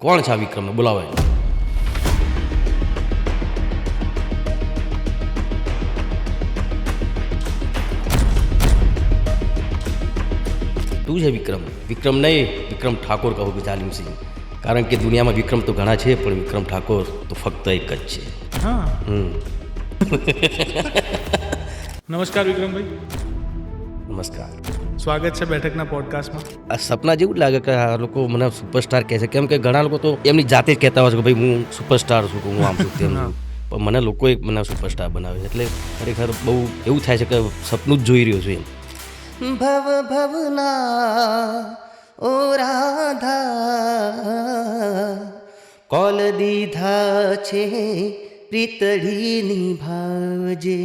કોણ છે આ વિક્રમને? બોલાવો એને. તું છે વિક્રમ? વિક્રમ નહીં, વિક્રમ ઠાકોર કહો કે જાલિમ સિંહ. કારણ કે દુનિયામાં વિક્રમ તો ઘણા છે, પણ વિક્રમ ઠાકોર તો ફક્ત એક જ છે. હા. નમસ્કાર વિક્રમભાઈ. નમસ્કાર. સ્વાગત છે બેઠકના પોડકાસ્ટમાં. આ સપના જેવું જ લાગે કે આ લોકો મને સુપરસ્ટાર કહે છે, કેમ કે ઘણા લોકો તો એમની જાતે જ કહેતા હોય છે કે ભાઈ હું સુપરસ્ટાર છું, કે હું આમ છું તેમ છું. પણ મને લોકોએ મને સુપરસ્ટાર બનાવે છે, એટલે ખરેખર બહુ એવું થાય છે કે સપનું જ જોઈ રહ્યો છું એમ. ભવ ભવના ઓ રાધા, કોલ દીધા છે પ્રીતળી નિભાવજે,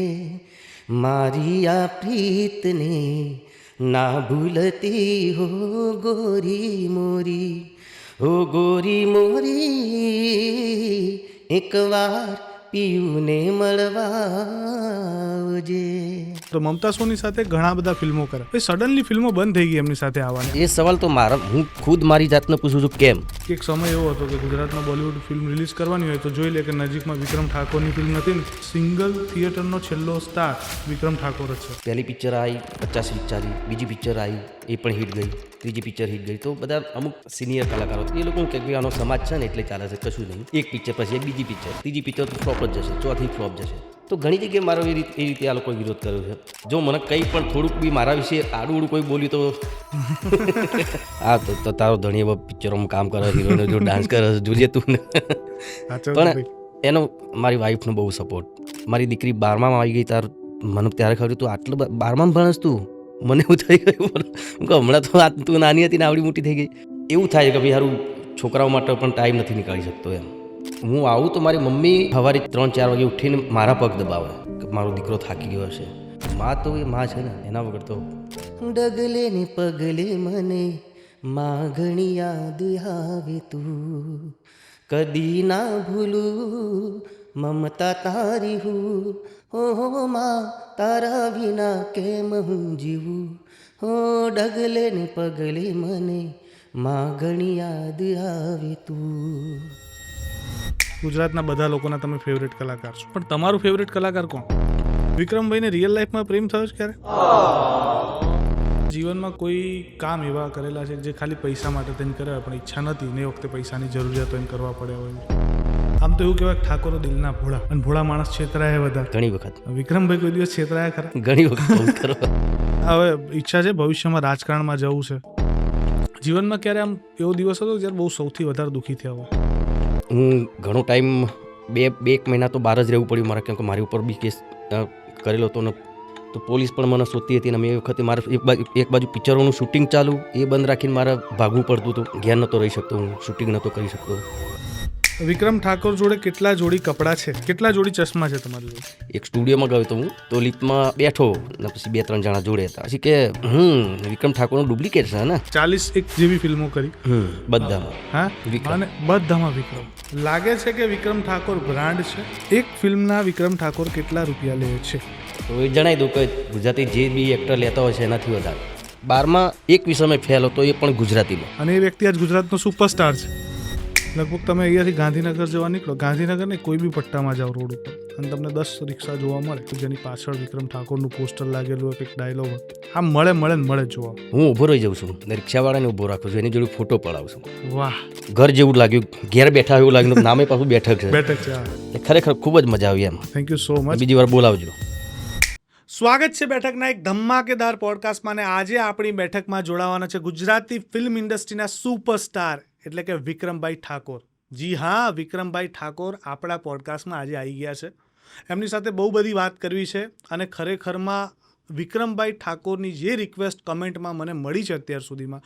મારી આ પ્રીતને ના ભૂલતી હો ગોરી મોરી, હો ગોરી મોરી, એકવાર પીયુને મળવાજે. તો મમતા સોની સાથે ઘણા બધા ફિલ્મો કરે, પછી સડનલી ફિલ્મો બંધ થઈ ગઈ એમની સાથે આવવાની. એ સવાલ તો હું ખુદ મારી જાતને પૂછું છું કેમ. એક સમય એવો હતો કે ગુજરાતમાં બોલિવૂડ ફિલ્મ રિલીઝ કરવાની હોય તો જોઈ લે કે નજીકમાં વિક્રમ ઠાકોરની ફિલ્મ નથી ને, સિંગલ થિયેટરનો છેલ્લો સ્ટાર વિક્રમ ઠાકોર જ છે. પહેલી પિક્ચર આવી 50 હિટ ચાલી, બીજી પિક્ચર આવી એ પણ હિટ ગઈ, ત્રીજી પિક્ચર હિટ ગઈ. તો બધા અમુક સિનિયર કલાકારો એ લોકો કે આનો સમાજ છે ને એટલે ચાલે છે, કશું નહીં. એક પિક્ચર પછી બીજી પિક્ચર, ત્રીજી પિક્ચર તો ફ્લોપ જ જશે, ચોથી ફ્લોપ જશે. તો ઘણી જગ્યાએ મારો એ રીતે આ લોકોએ વિરોધ કર્યો છે. જો મને કંઈ પણ થોડુંક બી મારા વિશે આડું કોઈ બોલ્યું તો હા તો તારો ધણી એવા પિક્ચરોમાં કામ કરે, હિરોઈનો જો ડાન્સ કરે, જોઈએ તું ને. પણ એનો મારી વાઈફનો બહુ સપોર્ટ. મારી દીકરી 12માં આવી ગઈ મને ત્યારે ખબર તું આટલું 12માં ભણસ તું? મને એવું થઈ ગયું કે હમણાં તો તું નાની હતી ને આવડી મોટી થઈ ગઈ. એવું થાય કે ભાઈ સારું છોકરાઓ માટે પણ ટાઈમ નથી નીકાળી શકતો એમ. હું આવું તો મારી મમ્મી સવારે 3-4 વાગે ઉઠીને મારા પગ દબાવે કે મારો દીકરો થાકી ગયો હશે. માં તો એ માં છે ને, એના વગર તો. ડગલે ને પગલે મને માં ઘણી યાદ આવે તું, કદી ના ભૂલું મમતા તારી હું, હો માં તારા વિના કેમ હું જીવું, હો ડગલે ને પગલે મને માં ઘણી યાદ આવે તું. ગુજરાતના બધા લોકોના તમે ફેવરેટ કલાકાર છો, પણ તમારું ફેવરેટ કલાકાર કોણ? વિક્રમભાઈને રિયલ લાઈફમાં પ્રેમ થયો છે ક્યારે? જીવનમાં કોઈ કામ એવા કરેલા છે જે ખાલી પૈસા માટે તેને કરે પણ ઈચ્છા નથી ને એ વખતે પૈસાની જરૂરિયાત હોય એને કરવા પડે હોય? આમ તો એવું કહેવાય ઠાકોરો દિલના ભોળા, અને ભોળા માણસ છેતરાય વધારે. ઘણી વખત. વિક્રમભાઈ કોઈ દિવસ છેતરાયા ખરા? ઘણી વખત કરવા. હવે ઈચ્છા છે ભવિષ્યમાં રાજકારણમાં જવું છે. જીવનમાં ક્યારે આમ એવો દિવસ હતો જ્યારે બહુ સૌથી વધારે દુઃખી થયા હોય? હું ઘણો ટાઈમ બે એક મહિના તો બહાર જ રહેવું પડ્યું મારે, કેમ કે મારી ઉપર બી કેસ કરેલો હતો ને, તો પોલીસ પણ મને શોધતી હતી. અને એ વખતે મારે એક બાજુ પિક્ચરોનું શૂટિંગ ચાલુ, એ બંધ રાખીને મારે ભાગવું પડતું હતું. ઘેર નહોતો રહી શકતો, હું શૂટિંગ નહોતો કરી શકતો. વિક્રમ ઠાકોર જોડે કેટલા જોડી કપડાં છે, કેટલા જોડી ચશ્મા છે તમારી જોડે? એક સ્ટુડિયોમાં ગયો તો હું, તો લિફ્ટમાં બેઠો ને પછી 2-3 જણા જોડે હતા. પછી કે વિક્રમ ઠાકોરનો ડુપ્લિકેટ છે ને. 41 જેવી ફિલ્મો કરી બધામાં. હા, અને બધામાં વિક્રમ. લાગે છે કે વિક્રમ ઠાકોર બ્રાન્ડ છે. એક ફિલ્મના વિક્રમ ઠાકોર કેટલા રૂપિયા લે છે? તો એ જણાવી દઉં કે ગુજરાતી જે બી એક્ટર લેતા હોય છે એનાથી વધારે. 12માં એક વિષયમાં ફેલ હતો, એ પણ ગુજરાતીમાં. અને એ વ્યક્તિ આજ ગુજરાતનો સુપરસ્ટાર છે. લગભગ તમે અહીંયાથી ગાંધીનગર જવા નીકળો, ગાંધીનગર ને કોઈ બી પટ્ટામાં જાઓ રોડ ઉપર, અને તમને 10 રિક્ષા જોવા મળે જેની પાછળ વિક્રમ ઠાકોરનું પોસ્ટર લાગેલું હોય, એક ડાયલોગ હોય, આમ મળે જોવા. હું ઊભો રહી જાઉં છું, રિક્ષાવાળાને ઊભો રાખું છું, એની જોડે ફોટો પડાવું છું. વાહ, ઘર જેવું લાગ્યું, ઘેર બેઠા એવું લાગ્યું, નામે પાછું બેઠક છે. ખરેખર ખૂબ જ મજા આવી એમ. Thank you so much. બીજી વાર બોલાવજો. સ્વાગત છે બેઠકના એક ધમાકેદાર પોડકાસ્ટમાં, અને આજે આપણી બેઠકમાં જોડાવાના છે ગુજરાતી ફિલ્મ ઇન્ડસ્ટ્રીના સુપરસ્ટાર એટલે કે વિક્રમભાઈ ઠાકોર. જી હા, વિક્રમભાઈ ઠાકોર આપણા પોડકાસ્ટમાં આજે આવી ગયા છે. એમની સાથે બહુ બધી વાત કરવી છે, અને ખરેખરમાં વિક્રમભાઈ ઠાકોરની જે રિક્વેસ્ટ કમેન્ટમાં મને મળી છે અત્યાર સુધીમાં,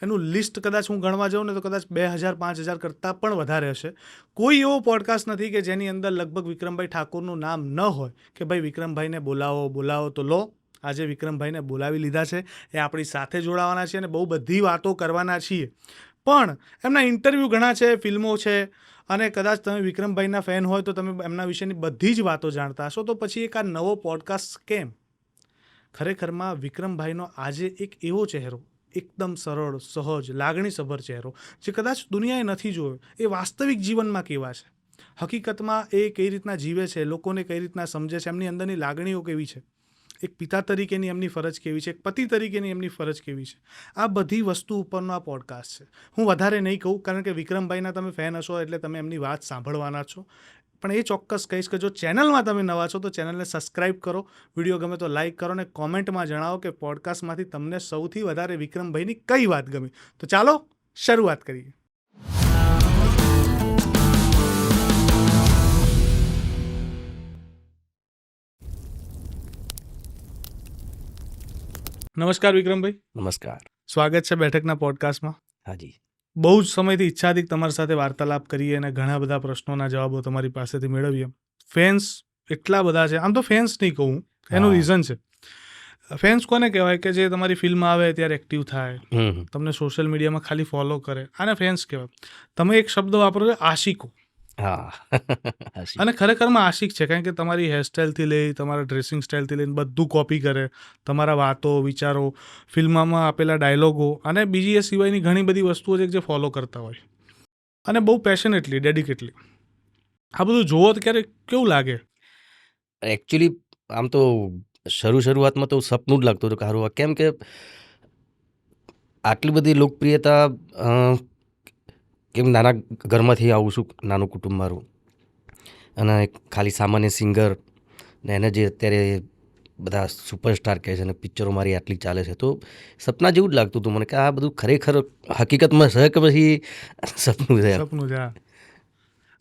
એનું લિસ્ટ કદાચ હું ગણવા જાઉં ને તો કદાચ 2000-5000 કરતાં પણ વધારે હશે. કોઈ એવો પોડકાસ્ટ નથી કે જેની અંદર લગભગ વિક્રમભાઈ ઠાકોરનું નામ ન હોય કે ભાઈ વિક્રમભાઈને બોલાવો. તો લો, આજે વિક્રમભાઈને બોલાવી લીધા છે, એ આપણી સાથે જોડાવાના છે અને બહુ બધી વાતો કરવાના છીએ. પણ એમના ઇન્ટરવ્યૂ ઘણા છે, ફિલ્મો છે, અને કદાચ તમે વિક્રમભાઈના ફેન હોય તો તમે એમના વિશેની બધી જ વાતો જાણતા હશો. તો પછી એક આ નવો પોડકાસ્ટ કેમ? ખરેખરમાં વિક્રમભાઈનો આજે એક એવો ચહેરો એકદમ સરળ, સહજ, લાગણીસભર ચહેરો જે કદાચ દુનિયાએ નથી જોયો, એ વાસ્તવિક જીવનમાં કેવા છે, હકીકતમાં એ કઈ રીતના જીવે છે, લોકોને કઈ રીતના સમજે છે, એમની અંદરની લાગણીઓ કેવી છે, એક પિતા તરીકેની એમની ફરજ કેવી છે, એક પતિ તરીકેની એમની ફરજ કેવી છે, આ બધી વસ્તુ ઉપરનો આ પોડકાસ્ટ છે. હું વધારે નહીં કહું કારણ કે વિક્રમભાઈના તમે ફેન હશો એટલે તમે એમની વાત સાંભળવાના છો, પણ એ ચોક્કસ કહીશ કે જો ચેનલમાં તમે નવા છો તો ચેનલને સબસ્ક્રાઇબ કરો, વિડીયો ગમે તો લાઇક કરો અને કોમેન્ટમાં જણાવો કે પોડકાસ્ટમાંથી તમને સૌથી વધારે વિક્રમભાઈની કઈ વાત ગમી. તો ચાલો શરૂઆત કરીએ. નમસ્કાર વિક્રમભાઈ. નમસ્કાર. સ્વાગત છે બેઠકના પોડકાસ્ટમાં. હાજી. બહુ જ સમયથી ઈચ્છા હતી તમારી સાથે વાર્તાલાપ કરીએ અને ઘણા બધા પ્રશ્નોના જવાબો તમારી પાસેથી મેળવીએ. ફેન્સ એટલા બધા છે, આમ તો ફેન્સ નહીં કહું, એનું રીઝન છે. ફેન્સ કોને કહેવાય કે જે તમારી ફિલ્મ આવે ત્યારે એક્ટિવ થાય, તમને સોશિયલ મીડિયામાં ખાલી ફોલો કરે, આને ફેન્સ કહેવાય. તમે એક શબ્દ વાપરો છો આશિકો, હા. અને ખરેખરમાં આશિક છે કારણ કે તમારી હેરસ્ટાઇલથી લઈ, તમારા ડ્રેસિંગ સ્ટાઇલથી લઈને બધું કોપી કરે, તમારા વાતો, વિચારો, ફિલ્મમાં આપેલા ડાયલોગો અને બીજી એ સિવાયની ઘણી બધી વસ્તુઓ છે જે ફોલો કરતા હોય અને બહુ પેશનેટલી, ડેડિકેટલી. આ બધું જોવો તો ક્યારેક કેવું લાગે? એકચ્યુઅલી આમ તો શરૂઆતમાં તો સપનું જ લાગતું હતું કે હારું કેમ કે આટલી બધી લોકપ્રિયતા, કેમ નાના ઘરમાંથી આવું છું, નાનું કુટુંબ મારું, અને ખાલી સામાન્ય સિંગર ને એને જે અત્યારે બધા સુપરસ્ટાર કહે છે અને પિક્ચરો મારી આટલી ચાલે છે, તો સપના જેવું જ લાગતું હતું મને કે આ બધું ખરેખર હકીકતમાં છે કે પછી સપનું છે. સપનું છે.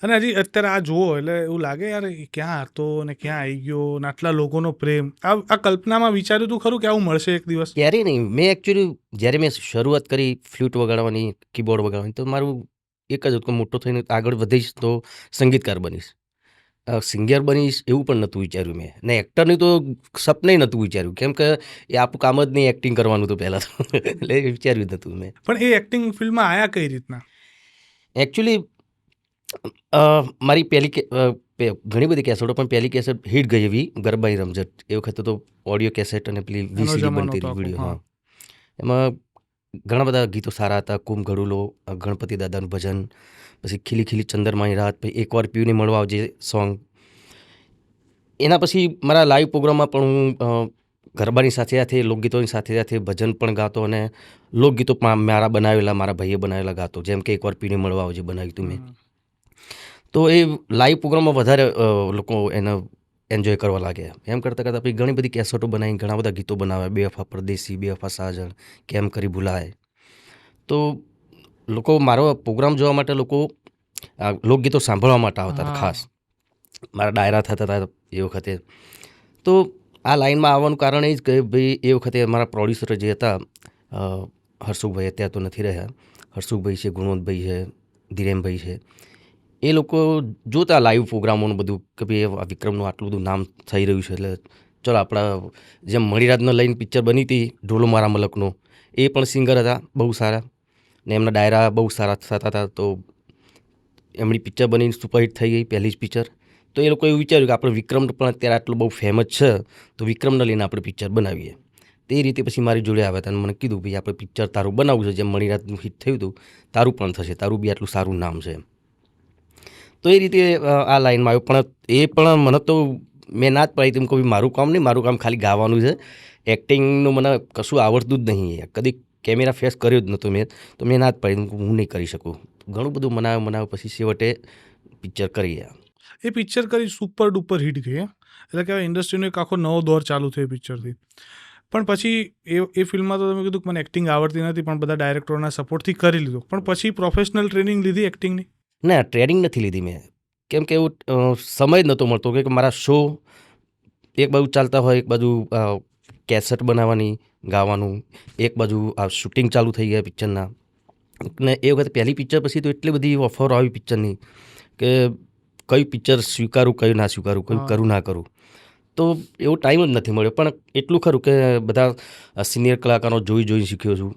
અને હજી અત્યારે આ જુઓ એટલે એવું લાગે યાર ક્યાં હતો ને ક્યાં આવી ગયો, ને આટલા લોકોનો પ્રેમ. આ કલ્પનામાં વિચાર્યું હતું ખરું કે આવું મળશે એક દિવસ? ક્યારેય નહીં. મેં એકચ્યુઅલી જ્યારે મેં શરૂઆત કરી ફ્લૂટ વગાડવાની, કીબોર્ડ વગાડવાની, તો મારું એક જ હતું કે મોટો થઈને આગળ વધીશ તો સંગીતકાર બનીશ. સિંગર બનીશ એવું પણ નહોતું વિચાર્યું મેં, ને એક્ટરની તો સપને નહોતું વિચાર્યું, કેમ કે એ આપણું કામ જ નહીં એક્ટિંગ કરવાનું હતું પહેલાં તો. એટલે એ વિચાર્યું જ નહોતું મેં. પણ એ એક્ટિંગ ફિલ્ડમાં આયા કઈ રીતના? એકચ્યુઅલી મારી ઘણી બધી કેસેટો, પણ પહેલી કેસેટ હિટ ગઈ એવી ગરબાઈ રમઝટ. એ વખતે તો ઓડિયો કેસેટ અને પેલી વીસીડી બનતી હતી, વિડીયો. હા, એમાં ઘણા બધા ગીતો સારા હતા. કુમ ઘડુલો, ગણપતિ દાદાનું ભજન, પછી ખીલી ખીલી ચંદ્રમાની રાત, પછી એકવાર પીને મળવા આવજે સોંગ. એના પછી મારા લાઈવ પ્રોગ્રામમાં પણ હું ગરબાની સાથે સાથે લોકગીતોની સાથે સાથે ભજન પણ ગાતો અને લોકગીતો પણ મારા બનાવેલા, મારા ભાઈએ બનાવેલા ગાતો, જેમ કે એકવાર પીને મળવા આવજે બનાવ્યું હતું મેં. તો એ લાઈવ પ્રોગ્રામમાં વધારે લોકો એને એન્જોય કરવા લાગ્યા. એમ કરતાં કરતાં પછી ઘણી બધી કેસેટો બનાવી, ઘણા બધા ગીતો બનાવ્યા, બેવફા પરદેસી, બેવફા સાજણ, કેમ કરી ભૂલાય. તો લોકો મારો પ્રોગ્રામ જોવા માટે લોકો લોકગીતો સાંભળવા માટે આવતા હતા ખાસ. મારા ડાયરા થતા હતા એ વખતે. તો આ લાઈનમાં આવવાનું કારણ એ જ કે ભાઈ એ વખતે મારા પ્રોડ્યુસર જે હતા, હર્ષુભાઈ, અત્યારે તો નથી રહ્યા, હર્ષુભાઈ છે, ગુણવંતભાઈ છે, ધીરેનભાઈ છે, એ લોકો જોતા લાઈવ પ્રોગ્રામોનું બધું કે ભાઈ વિક્રમનું આટલું બધું નામ થઈ રહ્યું છે, એટલે ચલો આપણા જેમ મણિરાજને લઈને પિક્ચર બની હતી ઢોલો મારા મલકનો, એ પણ સિંગર હતા બહુ સારા ને એમના ડાયરા બહુ સારા થતા હતા. તો એમની પિક્ચર બની સુપરહિટ થઈ ગઈ, પહેલી જ પિક્ચર. તો એ લોકો એવું વિચાર્યું કે આપણે વિક્રમ પણ અત્યારે આટલું બહુ ફેમસ છે, તો વિક્રમને લઈને આપણે પિક્ચર બનાવીએ. તે રીતે પછી મારી જોડે આવ્યા હતા અને મને કીધું ભાઈ આપણે પિક્ચર તારું બનાવવું છે, જેમ મણિરાજનું હિટ થયું હતું તારું પણ થશે, તારું બી આટલું સારું નામ છે. તો એ રીતે આ લાઈનમાં આવ્યો. પણ એ પણ મને તો મેં ના જ પાડી હતી, કોઈ મારું કામ નહીં, મારું કામ ખાલી ગાવાનું છે, એક્ટિંગનું મને કશું આવડતું જ નહીં, કદી કેમેરા ફેસ કર્યો જ નહોતો મેં. તો મેં ના જ પાડી, હું નહીં કરી શકું. ઘણું બધું મનાવ્યું, પછી છેવટે પિક્ચર કરી ગયા. એ પિક્ચર કરી સુપર ડુપર હિટ ગઈ, એટલે કે ઇન્ડસ્ટ્રીનો એક આખો નવો દોર ચાલુ થયો પિક્ચરથી. પણ પછી એ ફિલ્મમાં તો તમે કીધું કે મને એક્ટિંગ આવડતી નથી, પણ બધા ડાયરેક્ટરોના સપોર્ટથી કરી લીધું. પણ પછી પ્રોફેશનલ ટ્રેનિંગ લીધી એક્ટિંગની? ના, ટ્રેનિંગ નથી લીધી મેં, કેમ કે એવું સમય જ નહોતો મળતો કે મારા શો એક બાજુ ચાલતા હોય, એક બાજુ કેસેટ બનાવવાની, ગાવાનું, એક બાજુ આ શૂટિંગ ચાલુ થઈ ગયા પિક્ચરના. ને એ વખતે પહેલી પિક્ચર પછી તો એટલી બધી ઓફરો આવી પિક્ચરની કે કયું પિક્ચર સ્વીકારું, કયું ના સ્વીકારું, કયું કરું ના કરું. તો એવો ટાઈમ જ નથી મળ્યો. પણ એટલું ખરું કે બધા સિનિયર કલાકારો જોઈ શીખ્યો છું,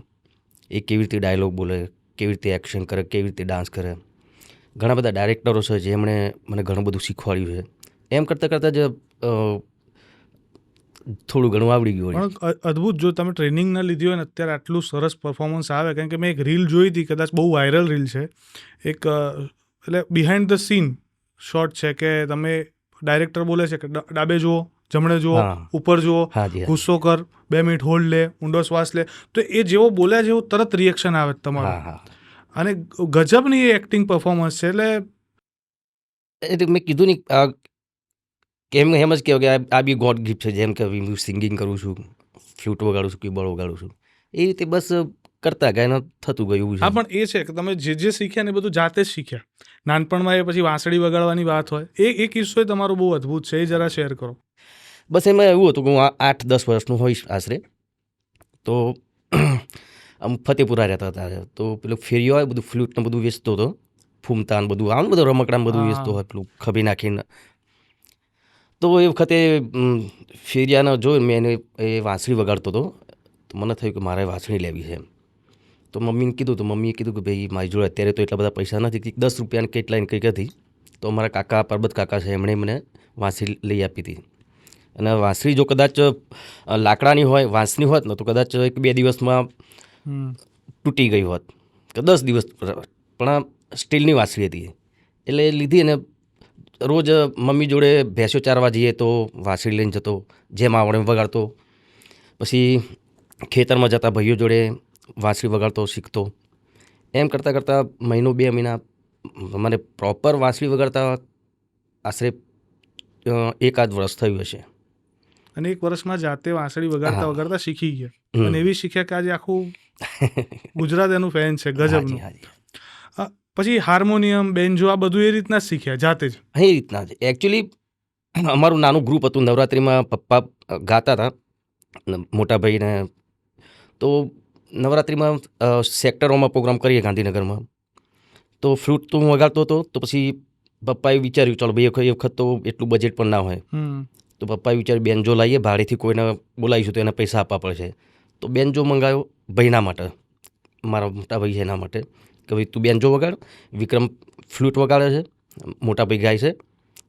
એ કેવી રીતે ડાયલોગ બોલે, કેવી રીતે એક્શન કરે, કેવી રીતે ડાન્સ કરે. ઘણા બધા ડાયરેક્ટરો છે જેમણે મને ઘણું બધું શીખવાડ્યું છે. એમ કરતાં કરતાં જ થોડું ઘણું આવડી ગયું હોય. પણ અદ્ભુત, જો તમે ટ્રેનિંગ ન લીધી હોય ને અત્યારે આટલું સરસ પરફોર્મન્સ આવે. કારણ કે મેં એક રીલ જોઈ હતી, કદાચ બહુ વાયરલ રીલ છે, એક એટલે બિહાઇન્ડ ધ સીન શોટ છે કે તમે ડાયરેક્ટર બોલે છે કે ડાબે જુઓ, જમણે જુઓ, હા. ઉપર જુઓ, હાજી હા ગુસ્સો કર, 2 મિનિટ હોલ્ડ લે, ઊંડો શ્વાસ લે, તો એ જેવો બોલ્યા જેવું તરત રિએક્શન આવે હા તમારું. હા. અને ગજબની એક્ટિંગ પરફોર્મન્સ છે. એટલે મેં કીધું નહીં કેમ એમ જ કહેવાય કે આ બી ગોડ ગિફ્ટ છે. જેમ કે હું સિંગિંગ કરું છું, ફ્લૂટ વગાડું છું, કીબોર્ડ વગાડું છું, એ રીતે બસ કરતા ગયા થતું ગયું એવું હા, છે. પણ એ છે કે તમે જે શીખ્યા ને એ બધું જાતે જ શીખ્યા. નાનપણમાં એ પછી વાંસળી વગાડવાની વાત હોય, એ કિસ્સો તમારો બહુ અદ્ભુત છે, એ જરા શેર કરો. બસ એમાં એવું હતું કે હું 8-10 વર્ષનું હોઈશ આશરે. તો આમ ફતેપુરા રહેતા હતા. તો પેલું ફેરીઓ હોય, બધું ફ્લૂટ ને બધું વેચતો હતો, ફૂમતા ને બધું આમ બધું રમકડા બધું વેચતો હોય, પેલું ખભી નાખીને. તો એ વખતે ફેરિયાને જોઈને મેં એને એ વાંસળી વગાડતો હતો. તો મને થયું કે મારે વાંસળી લેવી છે એમ. તો મમ્મીને કીધું, તો મમ્મીએ કીધું કે ભાઈ મારી જોડે અત્યારે તો એટલા બધા પૈસા નથી, કંઈક 10 રૂપિયાની કેટલાની કંઈક હતી. તો અમારા કાકા, પરબત કાકા છે, એમણે મને વાંસળી લઈ આપી હતી. અને વાંસળી જો કદાચ લાકડાની હોય, વાંસની હોત ને, તો કદાચ 1-2 દિવસમાં તૂટી ગઈ હોત કે 10 દિવસ, પણ સ્ટીલની વાંસળી હતી. એટલે લીધી અને રોજ મમ્મી જોડે ભેંસો ચારવા જઈએ તો વાંસળી લઈને જતો, જેમ આવડે વગાડતો. પછી ખેતરમાં જતા ભાઈઓ જોડે વાંસળી વગાડતો શીખતો. એમ કરતાં કરતાં 1-2 મહિના મને પ્રોપર વાંસળી વગાડતા આશરે 1-8 વર્ષ થયું હશે. અને 1 વર્ષમાં જાતે વાંસળી વગાડતા હા. વગાડતા શીખી ગયા. અને એવી શીખ્યા કે આજે આખું ગુજરાત એનું ફેન છે, ગજબનું. હાજી. પછી હાર્મોનિયમ, બેન્જો, આ બધું એ રીતના જ શીખ્યા જાતે જ. એ રીતના જ એકચ્યુઅલી અમારું નાનું ગ્રુપ હતું. નવરાત્રિમાં પપ્પા ગાતા હતા, મોટા ભાઈને. તો નવરાત્રિમાં સેક્ટરોમાં પ્રોગ્રામ કરીએ ગાંધીનગરમાં. તો ફ્લૂટ તો હું વગાડતો હતો. તો પછી પપ્પાએ વિચાર્યું, ચાલો ભાઈ એ વખત તો એટલું બજેટ પણ ના હોય. તો પપ્પાએ વિચાર્યું બેન્જો લાવીએ, ભાડેથી કોઈને બોલાવીશું તો એના પૈસા આપવા પડશે. તો બેન્જો મંગાવ્યો ભાઈના માટે, મારા મોટા ભાઈ છે એના માટે, કે ભાઈ તું બેન્જો વગાડ, વિક્રમ ફ્લૂટ વગાડે છે, મોટા ભાઈ ગાય છે,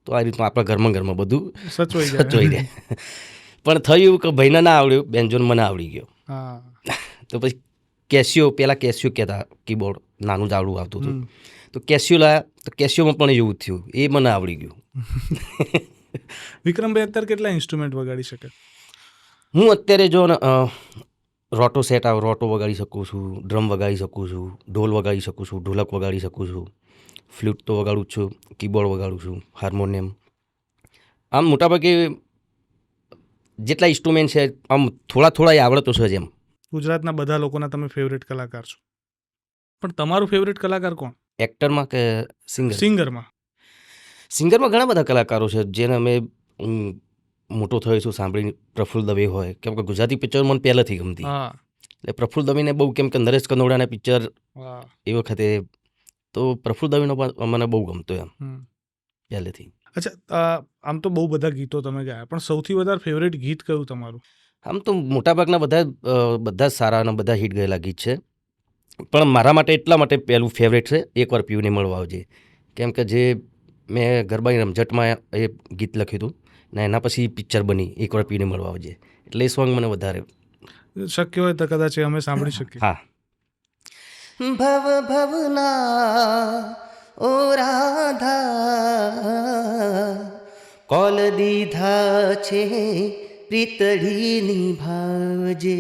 તો આ રીતનું આપણા ઘરમાં બધું સચવાઈ જાય. પણ થયું કે ભાઈને ના આવડ્યું, બેન્જોને મને આવડી ગયો. તો પછી કેસ્યો કહેતા, કીબોર્ડ નાનું જાવડું આવતું હતું. તો કેસ્યો લાયા, તો કેસ્યોમાં પણ એવું થયું, એ મને આવડી ગયું. વિક્રમભાઈ અત્યારે કેટલા ઇન્સ્ટ્રુમેન્ટ વગાડી શકે? હું અત્યારે જો ને રોટો સેટ આવે, રોટો વગાડી શકું છું, ડ્રમ વગાડી શકું છું, ઢોલ વગાડી શકું છું, ઢોલક વગાડી શકું છું, ફ્લૂટ તો વગાડું જ છું, કીબોર્ડ વગાડું છું, હાર્મોનિયમ. આમ મોટાભાગે જેટલા ઇન્સ્ટ્રુમેન્ટ છે આમ થોડા આવડે તો છે જ એમ. ગુજરાતના બધા લોકોના તમે ફેવરેટ કલાકાર છો, પણ તમારું ફેવરેટ કલાકાર કોણ? એક્ટરમાં કે સિંગરમાં? સિંગરમાં ઘણા બધા કલાકારો છે જેને અમે મોટો થયો છું સાંભળીને. પ્રફુલ્લ દવે હોય, કેમ કે ગુજરાતી પિક્ચર મને પહેલેથી ગમતી. એટલે પ્રફુલ્લ દવેને બહુ, કેમ કે નરેશ કનોડાના પિક્ચર એ વખતે, તો પ્રફુલ્લ દવેનો પણ મને બહુ ગમતો એમ પહેલેથી. અચ્છા, આમ તો બહુ બધા ગીતો તમે ગાયા, પણ સૌથી વધારે ફેવરેટ ગીત કયું તમારું? આમ તો મોટાભાગના બધા જ સારા અને બધા હિટ ગયેલા ગીત છે. પણ મારા માટે એટલા માટે પહેલું ફેવરેટ છે, એકવાર પીયુને મળવા આવજે. કેમ કે જે મેં ગરબાની રમઝટમાં એ ગીત લખ્યું હતું ને એના પછી પિક્ચર બની એકવાર પીયુને મળવા આવજે. એટલે એ સોંગ મને વધારે શક્ય હોય તો કદાચ અમે સાંભળી શકીએ. હા. ભવ ભવના ઓ રાધા, કોલ દીધા છે પ્રીતડી નિભાવજે,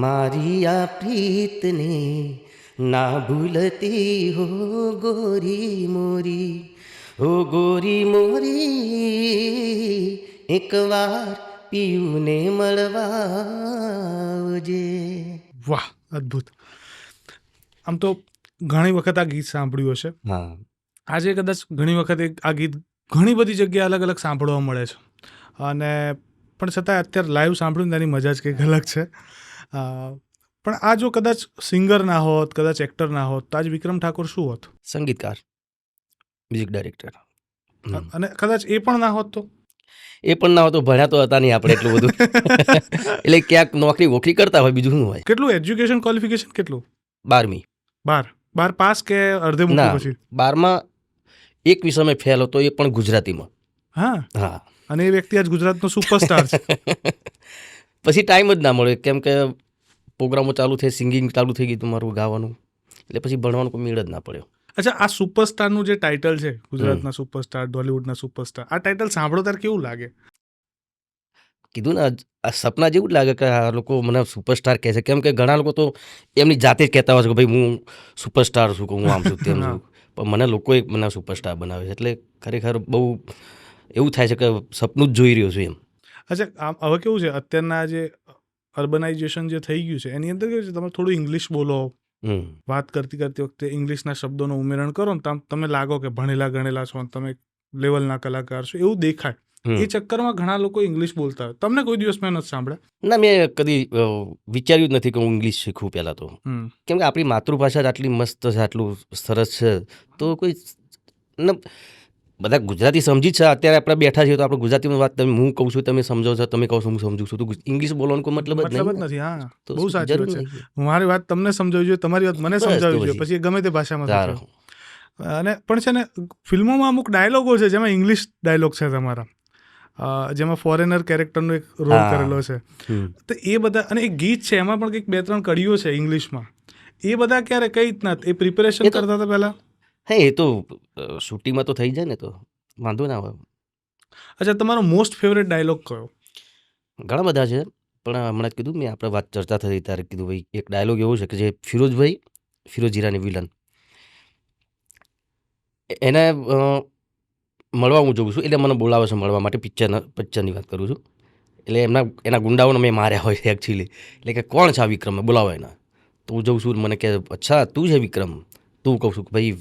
મારી આ પ્રીતને ના ભૂલતી હો ગોરી મોરી, હો ગોરી મોરી, એકવાર પીયુને મળવા આવજે. વાહ, અદ્ભુત. આમ તો ઘણી વખત આ ગીત સાંભળ્યું હશે. હા. આજે કદાચ ઘણી વખત આ ગીત ઘણી બધી જગ્યાએ અલગ અલગ સાંભળવા મળે છે, અને પણ છતાં અત્યારે લાઈવ સાંભળ્યું તેની મજા જ કંઈક અલગ છે. પણ આ જો કદાચ સિંગર ના હોત, કદાચ એક્ટર ના હોત, તો આજ વિક્રમ ઠાકોર શું હોત? સંગીતકાર, મ્યુઝિક ડાયરેક્ટર. અને કદાચ એ પણ ના હોત તો? એ પણ ના હોય તો ભણ્યા તો હતા નહીં આપણે એટલું બધું. એટલે ક્યાંક નોકરી વોકરી કરતા હોય, બીજું શું હોય. કેટલું એજ્યુકેશન ક્વોલિફિકેશન કેટલું? 12મી. 12 પાસ કે અડધે મૂકી પછી? 12માં એક વિષય મેં ફેલ હતો, એ પણ ગુજરાતીમાં. હા. અને એ વ્યક્તિ આજ ગુજરાતનો સુપરસ્ટાર છે. પછી ટાઈમ જ ના મળે, કેમ કે પ્રોગ્રામો ચાલુ થઈ, સિંગિંગ ચાલુ થઈ ગયું મારું ગાવાનું, એટલે પછી ભણવાનું કોઈ મેળ જ ના પડ્યો. અચ્છા, આ સુપરસ્ટારનું જે ટાઇટલ છે, ગુજરાતના સુપરસ્ટાર, બોલિવૂડના સુપરસ્ટાર, આ ટાઇટલ સાંભળો ત્યારે કેવું લાગે? કીધું ને, આ સપના જેવું જ લાગે કે આ લોકો મને સુપરસ્ટાર કહે છે, કેમ કે ઘણા લોકો તો એમની જાતે જ કહેતા હોય છે કે ભાઈ હું સુપરસ્ટાર છું, કે હું આમ છું તેમ છું, પણ મને લોકોએ મને સુપરસ્ટાર બનાવે છે, એટલે ખરેખર બહુ એવું થાય છે કે સપનું જ જોઈ રહ્યો છું એમ. અચ્છા, આમ હવે કેવું છે, અત્યારના જે અર્બનાઇઝેશન જે થઈ ગયું છે એની અંદર કેવું છે, તમે થોડું ઇંગ્લિશ બોલો, વાત કરતી વખતે ઇંગ્લિશના શબ્દોનું ઉમેરણ કરો ને, તમે લાગો કે ભણેલા ગણેલા છો, તમે લેવલના કલાકાર છો એવું દેખાય. એ ચક્કરમાં ઘણા લોકો ઇંગ્લિશ બોલતા હોય. તમને કોઈ દિવસ મેં નથી સાંભળ્યા? ના, મેં કદી વિચાર્યું જ નથી કે હું ઇંગ્લિશ શીખું પહેલાં તો, કેમ કે આપણી માતૃભાષા જ આટલી મસ્ત છે, આટલું સરસ છે, તો કોઈ બધા ગુજરાતી સમજી છે. અત્યારે આપણે બેઠા છીએ તો આપણે ગુજરાતીમાં વાત, તમે હું કહું છું તમે સમજો છો, તમે કહો છો હું સમજુ છું, તો ઇંગ્લિશ બોલવાનો કોઈ મતલબ જ નથી. હા, તો બહુ સાચી વાત છે. મારી વાત તમને સમજાવવી જોઈએ, તમારી વાત મને સમજાવવી જોઈએ, પછી ગમે તે ભાષામાં થશે. અને પણ છે ને, ફિલ્મોમાં અમુક ડાયલોગો છે જેમાં ઇંગ્લિશ ડાયલોગ છે તમારા, જેમાં ફોરેનર કેરેક્ટરનો એક રોલ કરેલો છે, તો એ બધા, અને એક ગીત છે એમાં પણ કંઈક 2-3 કડીઓ છે ઇંગ્લિશમાં. એ બધા ક્યારે, કઈ રીતના એ પ્રિપેરેશન કરતા હતા પહેલા? હા, એ તો શૂટિંગમાં તો થઈ જાય ને, તો વાંધો ના આવે. અચ્છા, તમારો મોસ્ટ ફેવરેટ ડાયલોગ કયો? ઘણા બધા છે, પણ હમણાં જ કીધું મેં, આપણે વાત ચર્ચા થઈ ત્યારે કીધું ભાઈ એક ડાયલોગ એવો છે કે જે ફિરોઝ હીરાની વિલન, એને મળવા હું જઉં છું, એટલે મને બોલાવે છે મળવા માટે, પિક્ચરની વાત કરું છું. એટલે એના ગુંડાઓને મેં માર્યા હોય છે એકચ્યુઅલી, એટલે કે કોણ છે આ વિક્રમ, બોલાવો એના. તો હું જઉં છું, મને કહે અચ્છા તું છે વિક્રમ. તો હું કહું છું કે ભાઈ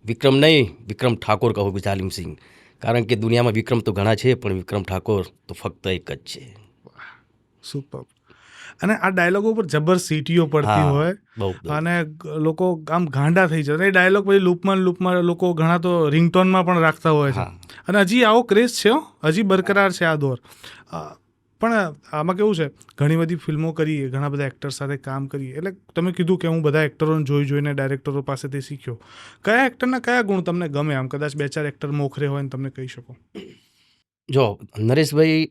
વિક્રમ નહીં, વિક્રમ ઠાકોર કહું કે જાલિમ સિંહ, કારણ કે દુનિયામાં વિક્રમ તો ઘણા છે પણ વિક્રમ ઠાકોર તો ફક્ત એક જ છે. સુપર. અને આ ડાયલોગો ઉપર જબર સીટીઓ પડતી હોય, અને લોકો આમ ગાંડા થઈ જાય. એ ડાયલોગ પછી લૂપમાં લોકો ઘણા તો રિંગટોનમાં પણ રાખતા હોય છે, અને હજી આવો ક્રેઝ છે, હજી બરકરાર છે આ દોર. પણ આમાં કેવું છે, ઘણી બધી ફિલ્મો કરીએ, ઘણા બધા એક્ટર સાથે કામ કરીએ, એટલે તમે કીધું કે હું બધા એક્ટરોને જોઈને ડાયરેક્ટરો પાસેથી શીખ્યો. કયા એક્ટરના કયા ગુણ તમને ગમે? આમ કદાચ 2-4 એક્ટર મોખરે હોય ને તમને કહી શકો. જો નરેશભાઈ,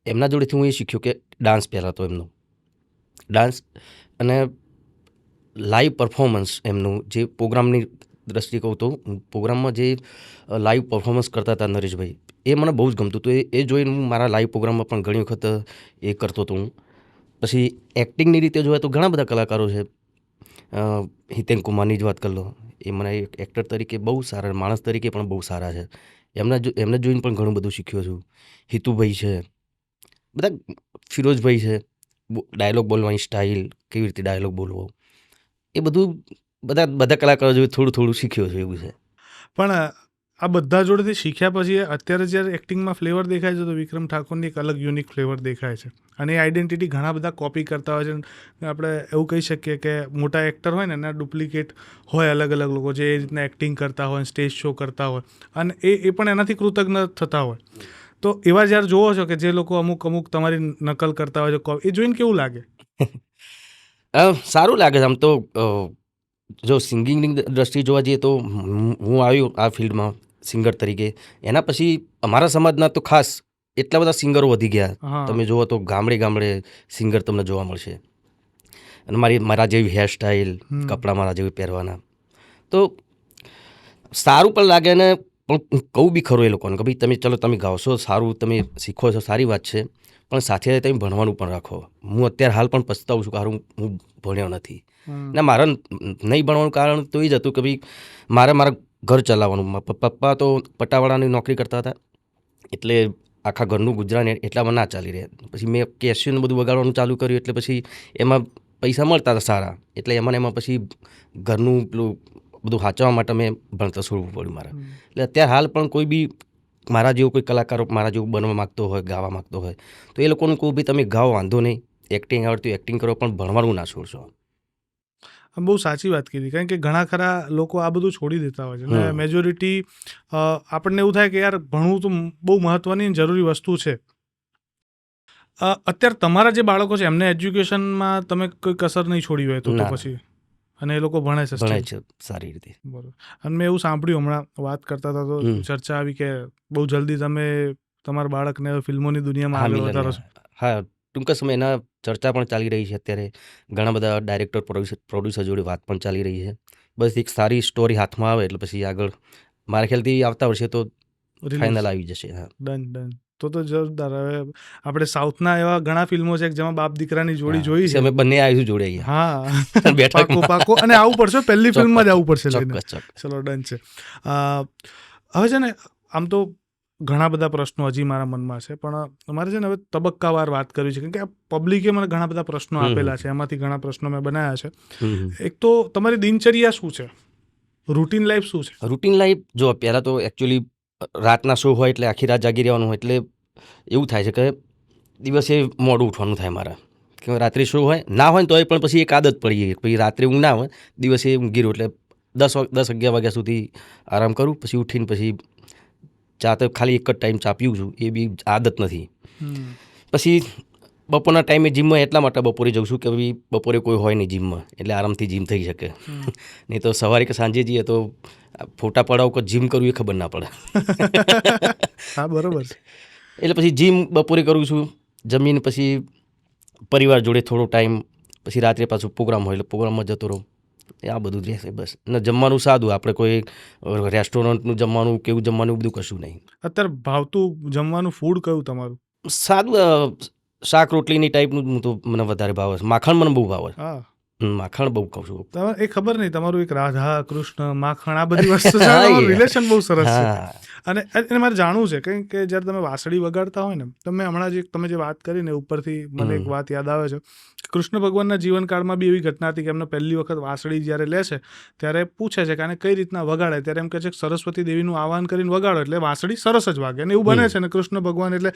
એમના જોડેથી હું એ શીખ્યો કે ડાન્સ, પહેલાં તો એમનો ડાન્સ અને લાઈવ પરફોર્મન્સ, એમનું જે પ્રોગ્રામની દ્રષ્ટિએ કહું તો પ્રોગ્રામમાં જે લાઈવ પરફોર્મન્સ કરતા હતા નરેશભાઈ, એ મને બહુ જ ગમતું હતું. એ જોઈને હું મારા લાઈવ પ્રોગ્રામમાં પણ ઘણી વખત એ કરતો હતો હું. પછી એક્ટિંગની રીતે જોઈએ તો ઘણા બધા કલાકારો છે, હિતેન કુમારની જ વાત કરી લો, એ મને એક એક્ટર તરીકે બહુ સારા, માણસ તરીકે પણ બહુ સારા છે. એમને જોઈને પણ ઘણું બધું શીખ્યો છું. હિતુભાઈ છે, બધા, ફિરોઝભાઈ છે, ડાયલોગ બોલવાની સ્ટાઇલ, કેવી રીતે ડાયલોગ બોલવો, એ બધું બધા કલાકારો જોડે થોડું થોડું શીખ્યો છે એવું છે. પણ આ બધા જોડેથી શીખ્યા પછી અત્યારે જ્યારે એક્ટિંગમાં ફ્લેવર દેખાય છે, તો વિક્રમ ઠાકોરની એક અલગ યુનિક ફ્લેવર દેખાય છે, અને એ આઈડેન્ટિટી ઘણા બધા કોપી કરતા હોય છે. આપણે એવું કહી શકીએ કે મોટા એક્ટર હોય ને એના ડુપ્લિકેટ હોય અલગ અલગ લોકો, જે એ રીતના એક્ટિંગ કરતા હોય, સ્ટેજ શો કરતા હોય, અને એ પણ એનાથી કૃતજ્ઞ થતા હોય. તો એવા જ્યારે જોવો છો કે જે લોકો અમુક તમારી નકલ કરતા હોય છે, એ જોઈને કેવું લાગે? સારું લાગે છે આમ તો. જો સિંગિંગની દ્રષ્ટિએ જોવા જઈએ તો હું આવ્યો આ ફિલ્ડમાં સિંગર તરીકે, એના પછી અમારા સમાજના તો ખાસ એટલા બધા સિંગરો વધી ગયા. તમે જુઓ તો ગામડે સિંગર તમને જોવા મળશે, અને મારા જેવી હેરસ્ટાઈલ, કપડાં મારા જેવી પહેરવાના, તો સારું પણ લાગે. ને પણ કહું બી ખરું એ લોકોને કે ભાઈ તમે ચલો, તમે ગાવશો સારું, તમે શીખો છો, સારી વાત છે, પણ સાથે તમે ભણવાનું પણ રાખો. હું અત્યારે હાલ પણ પછતાવું છું કે હું ભણ્યો નથી. ને મારે નહીં ભણવાનું કારણ તો એ જ હતું કે ભાઈ મારા ઘર ચલાવવાનું. પપ્પા તો પટાવાળાની નોકરી કરતા હતા, એટલે આખા ઘરનું ગુજરાન એટલામાં ના ચાલી રહ્યા. પછી મેં કેસ્યુને બધું વગાડવાનું ચાલુ કર્યું, એટલે પછી એમાં પૈસા મળતા હતા સારા, એટલે એમાં પછી ઘરનું પેલું બધું સાચવવા માટે મેં ભણતર છોડવું પડ્યું મારે. એટલે અત્યારે હાલ પણ કોઈ બી મારા જેવો કોઈ કલાકારો મારા જેવું બનવા માગતો હોય, ગાવા માગતો હોય, તો એ લોકોને કહું ભાઈ તમે ગાઓ, વાંધો નહીં, એક્ટિંગ આવડતું એક્ટિંગ કરો, પણ ભણવાનું ના છોડશો. બહુ સાચી વાત કીધી, કારણ કે ઘણા ખરા લોકો આ બધું છોડી દેતા હોય છે, અને મેજોરિટી આપણને એવું થાય કે યાર ભણવું તો બહુ મહત્વની જરૂરી વસ્તુ છે. અત્યારે તમારા જે બાળકો છે એમને એજ્યુકેશનમાં તમે કોઈ કસર નહીં છોડી હોય તો પછી, અને એ લોકો ભણે છે સારી રીતે. બરાબર. અને મેં એવું સાંભળ્યું, હમણાં વાત કરતા હતા તો ચર્ચા આવી કે બહુ જલ્દી તમે તમારા બાળકને હવે ફિલ્મોની દુનિયામાં હા આગળ મિલનને વધારો છો. હા ટૂંક સમયના ચર્ચા પણ ચાલી રહી છે અત્યારે. ઘણા બધા ડાયરેક્ટર પ્રોડ્યુસર જોડે વાત પણ ચાલી રહી છે. બસ એક સારી સ્ટોરી હાથમાં આવે એટલે પછી આગળ મારા ખ્યાલથી આવતા વર્ષે તો ફાઇનલ આવી જશે. હા ડન. તો જોરદાર. હવે આપણે સાઉથના એવા ઘણા ફિલ્મો છે કે જેમાં બાપ દીકરાની જોડી જોઈ પછી છે. અમે બંને આવીશું જોડે અહીંયા હા બેઠકમાં. પાકો અને આવવું પડશે, પહેલી ફિલ્મમાં જ આવવું પડશે લઈને. ચોક્કસ. ચલો ડન છે. હવે છે ને આમ તો ઘણા બધા પ્રશ્નો હજી મારા મનમાં છે, પણ અમારે છે ને હવે તબક્કાવાર વાત કરવી છે, કેમ કે આ પબ્લિકે મને ઘણા બધા પ્રશ્નો આપેલા છે, એમાંથી ઘણા પ્રશ્નો મેં બનાવ્યા છે. એક તો તમારી દિનચર્યા શું છે, રૂટીન લાઈફ શું છે? રૂટીન લાઈફ જો પહેલાં તો એકચ્યુઅલી રાતના શો હોય એટલે આખી રાત જાગી રહેવાનું હોય એટલે એવું થાય છે કે દિવસે મોડું ઉઠવાનું થાય મારા, કે રાત્રે શો હોય ના હોય ને તોય પણ પછી એક આદત પડી ગઈ, પછી રાત્રે ઊંઘ ના હોય દિવસે ઊંઘી રહું એટલે 10-11 વાગ્યા સુધી આરામ કરું, પછી ઉઠીને પછી ચા તો ખાલી એક જ ટાઈમ ચા પીવું છું, એ બી આદત નથી. પછી બપોરના ટાઈમે જીમમાં એટલા માટે બપોરે જઉં છું કે ભાઈ બપોરે કોઈ હોય નહીં જીમમાં, એટલે આરામથી જીમ થઈ શકે. નહીં તો સવારે કે સાંજે જઈએ તો ફોટા પડાવું કે જીમ કરવું એ ખબર ના પડે. હા બરોબર છે. એટલે પછી જીમ બપોરે કરું છું, જમીને પછી પરિવાર જોડે થોડો ટાઈમ, પછી રાત્રે પાછું પ્રોગ્રામ હોય એટલે પ્રોગ્રામમાં જતો રહું. આ બધું જ રહેશે બસ. ને જમવાનું સાદું, આપણે કોઈ રેસ્ટોરન્ટનું જમવાનું કેવું જમવાનું બધું કશું નહીં. અત્યારે ભાવતું જમવાનું ફૂડ કયું તમારું? સાદું શાક રોટલીની ટાઈપનું તો મને વધારે ભાવે છે. માખણ મને બહુ ભાવે છે. હા માખણ બહુ ખાઉં છું. તમારે એ ખબર નહીં, તમારું એક રાધા કૃષ્ણ માખણ આ બધી વસ્તુ છે, તમારું રિલેશન બહુ સરસ છે. અને મારે જાણવું છે કે જ્યારે તમે વાંસળી વગાડતા હોય ને, તમે હમણાં તમે જે વાત કરી ને ઉપરથી મને એક વાત યાદ આવે છે. કૃષ્ણ ભગવાનના જીવનકાળમાં બી એવી ઘટના હતી કે એમને પહેલી વખત વાંસળી જ્યારે લે છે ત્યારે પૂછે છે કે આને કઈ રીતના વગાડે, ત્યારે એમ કહે છે કે સરસ્વતી દેવીનું આહવાન કરીને વગાડો એટલે વાંસળી સરસ જ વાગે, અને એવું બને છે. ને કૃષ્ણ ભગવાન એટલે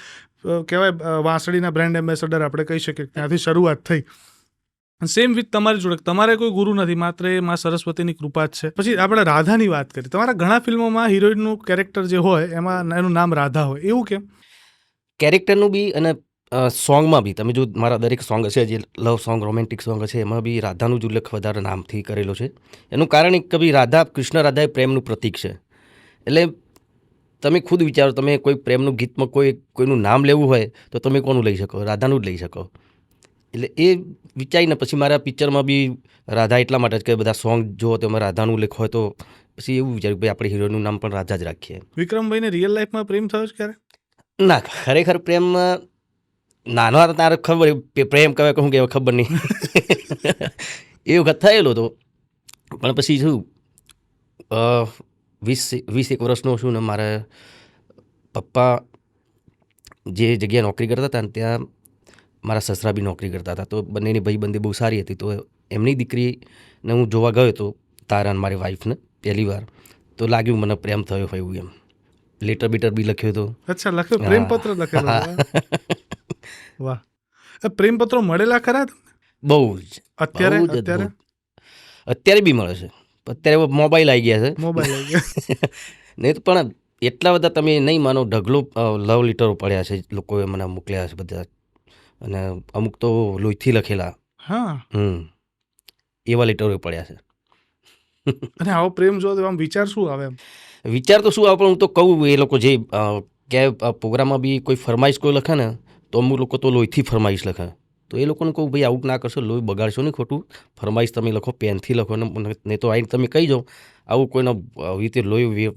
કહેવાય વાંસળીના બ્રાન્ડ એમ્બેસેડર આપણે કહી શકીએ, ત્યાંથી શરૂઆત થઈ. સેમ વિથ તમારી જોડે, તમારે કોઈ ગુરુ નથી, માત્ર એ માં સરસ્વતીની કૃપા જ છે. પછી આપણે રાધાની વાત કરી, તમારા ઘણા ફિલ્મોમાં હિરોઈનનું કેરેક્ટર જે હોય એમાં એનું નામ રાધા હોય, એવું કેમ? કેરેક્ટરનું બી અને સોંગમાં બી તમે જો મારા દરેક સોંગ હશે, જે લવ સોંગ રોમેન્ટિક સોંગ હશે, એમાં બી રાધાનું જ ઉલ્લેખ વધારે નામથી કરેલો છે. એનું કારણ એક કે ભાઈ રાધા, કૃષ્ણ રાધા એ પ્રેમનું પ્રતીક છે. એટલે તમે ખુદ વિચારો, તમે કોઈ પ્રેમનું ગીતમાં કોઈનું નામ લેવું હોય તો તમે કોનું લઈ શકો? રાધાનું જ લઈ શકો. એટલે એ વિચારીને પછી મારા પિક્ચરમાં બી રાધા એટલા માટે જ કે બધા સોંગ જો તો એમાં રાધાનું ઉલ્લેખ હોય તો પછી એવું વિચાર્યું કે આપણે હિરોઈનનું નામ પણ રાધા જ રાખીએ. વિક્રમભાઈને રિયલ લાઈફમાં પ્રેમ થયો છે ક્યારે? ના, ખરેખર પ્રેમ નાનો હતો તારે ખબર, પ્રેમ કહેવાય કહું કે ખબર નહીં. એ વખત થયેલો હતો, પણ પછી શું 20 વર્ષનો છું ને, મારા પપ્પા જે જગ્યાએ નોકરી કરતા હતા ને ત્યાં મારા સસરા બી નોકરી કરતા હતા, તો બંનેની ભાઈબંધી બહુ સારી હતી. તો એમની દીકરીને હું જોવા ગયો હતો, તારાને મારી વાઈફને પહેલી વાર, તો લાગ્યું મને પ્રેમ થયો હોય એવું. એમ લેટર બીટર બી લખ્યો હતો. અચ્છા, લખ્યો, પ્રેમપત્ર લખેલો? વાહ. પ્રેમપત્રો મળેલા ખરા? બહુ જ. અત્યારે બી મળે છે. અત્યારે મોબાઈલ આવી ગયા છે. નહીં તો પણ એટલા બધા તમે નહીં માનો, ઢગલો લવ લેટરો પડ્યા છે, લોકોએ મને મોકલ્યા છે બધા, અને અમુક તો લોહીથી લખેલા. એવા લેટરો પડ્યા છે. અને આવો પ્રેમ જો આમ વિચાર શું આવે? વિચાર તો શું આવે, પણ હું તો કહું, એ લોકો જે કે પ્રોગ્રામમાં બી કોઈ ફરમાઈશ કોઈ લખે ને, તો અમુક લોકો તો લોહીથી ફરમાઈશ લખે. તો એ લોકોને કહું, ભાઈ આવું ના કરશો, લોહી બગાડશો નહીં ખોટું, ફરમાઈશ તમે લખો પેનથી લખો, નહીં તો આવીને તમે કહી જાઓ. આવું કોઈનો રીતે લોહી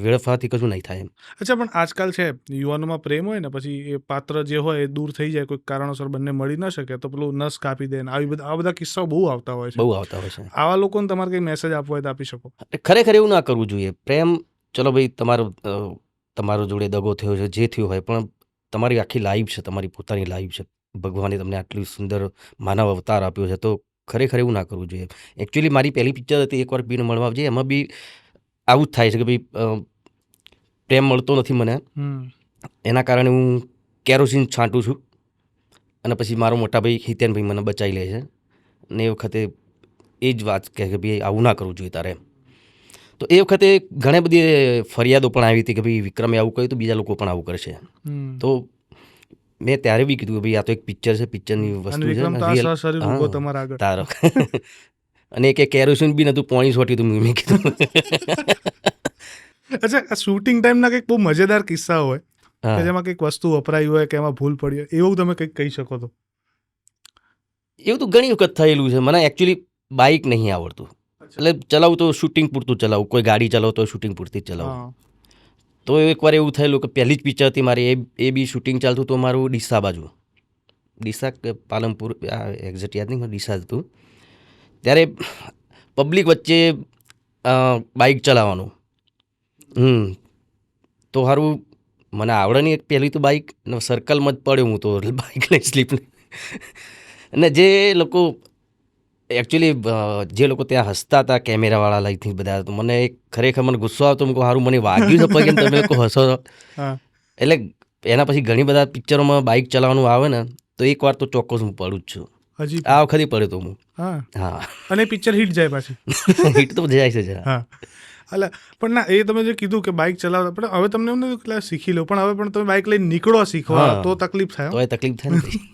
વેડફવાથી કશું નહીં થાય એમ. અચ્છા, પણ આજકાલ છે યુવાનોમાં પ્રેમ હોય ને, પછી એ પાત્ર જે હોય એ દૂર થઈ જાય, કોઈક કારણોસર બંને મળી ન શકે, તો પેલું નસ કાપી દે ને, આવા બધા કિસ્સાઓ બહુ આવતા હોય છે. આવા લોકોને તમારે કંઈ મેસેજ આપવો હોય તો આપી શકો. ખરેખર એવું ના કરવું જોઈએ. પ્રેમ, ચલો ભાઈ તમારો જોડે દગો થયો છે, જે થયું હોય, પણ તમારી આખી લાઈફ છે, તમારી પોતાની લાઈફ છે. ભગવાને તમને આટલું સુંદર માનવ અવતાર આપ્યો છે, તો ખરેખર એવું ના કરવું જોઈએ. એકચ્યુઅલી મારી પહેલી પિક્ચર હતી એકવાર પીને મળવા આવજે, એમાં બી આવું જ થાય છે કે ભાઈ પ્રેમ મળતો નથી મને, એના કારણે હું કેરોસીન છાંટું છું, અને પછી મારો મોટા ભાઈ હિતેનભાઈ મને બચાવી લે છે. અને એ વખતે એ જ વાત કહે કે ભાઈ આવું ના કરવું જોઈએ તારે. તો એ વખતે ઘણી બધી ફરિયાદો પણ આવી હતી કે ભાઈ વિક્રમે આવું કહ્યું તો બીજા લોકો પણ આવું કરશે. તો મેં ત્યારે બી કીધું કે ભાઈ આ તો એક પિક્ચર છે, પિક્ચરની વસ્તુ છે તારો. અને કે કેરોસીન બી નહોતું, પાણી છોટ્યું હતું, મેં કીધું. અચ્છા, શૂટિંગ ટાઈમના કંઈક બહુ મજેદાર કિસ્સા હોય કે હા જેમાં કંઈક વસ્તુ વપરાઈ હોય કે એમાં ભૂલ પડી હોય એવું તમે કંઈક કહી શકો તો? એવું તો ઘણી વખત થયેલું છે. મને એકચ્યુઅલી બાઇક નહીં આવડતું. એટલે ચલાવું તો શૂટિંગ પૂરતું ચલાવું. કોઈ ગાડી ચલાવતો હોય શૂટિંગ પૂરતી જ ચલાવું. હા. તો એકવાર એવું થયેલું કે પહેલી જ પિક્ચર હતી મારી, એ બી શૂટિંગ ચાલતું હતું મારું ડીસા બાજુ. ડીસા કે પાલનપુર, એક્ઝેક્ટ યાદ નહીં, ડીસા જ હતું. ત્યારે પબ્લિક વચ્ચે બાઇક ચલાવવાનું. તો સારું મને આવડે નહીં પહેલી તો બાઇક, સર્કલમાં જ પડ્યો હું તો બાઇક લઈ સ્લીપ. અને જે લોકો એકચ્યુઅલી જે લોકો ત્યાં હસતા હતા કેમેરાવાળા લાઈકથી બધા, તો મને ખરેખર મને ગુસ્સો આવતો. મને સારું મને વાગ્યું છે પગે ને તમે લોકો હસો છો. હા. એટલે એના પછી ઘણી બધા પિક્ચરોમાં બાઇક ચલાવવાનું આવે ને તો એકવાર તો ચોક્કસ હું પડું જ છું. હજી આ વખતે પડ્યો તો હું. હા. હા અને પિક્ચર હિટ જાય પાછી. હિટ તો જાય છે જરા. હા. એટલે પણ ના, એ તમે જે કીધું કે બાઇક ચલાવતા, પણ હવે તમને એમ નથી કે શીખી લો, પણ હવે પણ તમે બાઇક લઈને નીકળો શીખવા હા. તો તકલીફ થાય. તો એ તકલીફ થાય ને પછી.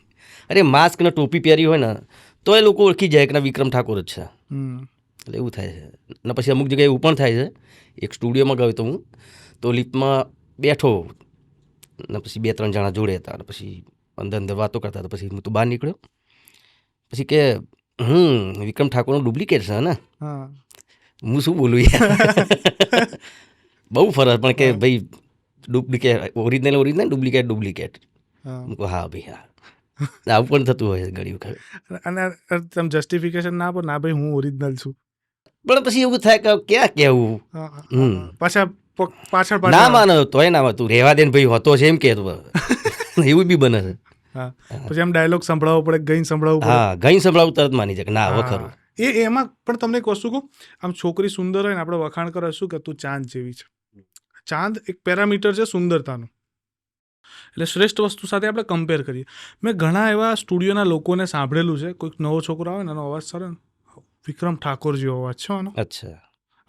અરે માસ્ક ને ટોપી પહેરી હોય ને તો એ લોકો ઓળખી જાય કે ના વિક્રમ ઠાકોર જ છે. એટલે એવું થાય છે. અને પછી અમુક જગ્યાએ એવું પણ થાય છે. એક સ્ટુડિયોમાં ગયો તો હું, તો લિફ્ટમાં બેઠો ને પછી 2-3 જણા જોડે હતા. અને પછી અંદર વાતો કરતા હતા. પછી હું તો બહાર નીકળ્યો. પછી કે વિક્રમ ઠાકોરનો ડુપ્લિકેટ છે ને. હા. હું શું બોલું યાર. બહુ ફરક પણ કે ભાઈ ડુપ્લિકેટ ઓરિજિનલ ડુપ્લિકેટ. હા. હા ભાઈ હા, આવું પણ થતું હોય છે ઘણી વખત. અને તમે જસ્ટિફિકેશન ના આપો ના ભાઈ હું ઓરિજિનલ છું. પણ પછી એવું થાય કે ક્યાં કહેવું. પાછા પાછળ ના પાછળ. માનો તોય ના તું રહેવા દે ને ભાઈ હોતો છે એમ કહેતો. એવું બી બને છે. હા. પછી એમ ડાયલોગ સંભળાવવો પડે, ગઈ સંભળાવવું પડે. હા ગઈ સંભળાવું તરત માની જાય કે ના હવે ખરું. એમાં પણ તમને એક વસ્તુ કહું, આમ છોકરી સુંદર હોય ને આપણે વખાણ કરો શું કે તું ચાંદ જેવી છે. ચાંદ એક પેરામીટર છે સુંદરતાનું. એટલે શ્રેષ્ઠ વસ્તુ સાથે આપણે કમ્પેર કરીએ. મેં ઘણા એવા સ્ટુડિયોના લોકોને સાંભળેલું છે, કોઈક નવો છોકરો આવે ને એનો અવાજ સારો ને, વિક્રમ ઠાકોર જેવો અવાજ છે આનો. અચ્છા.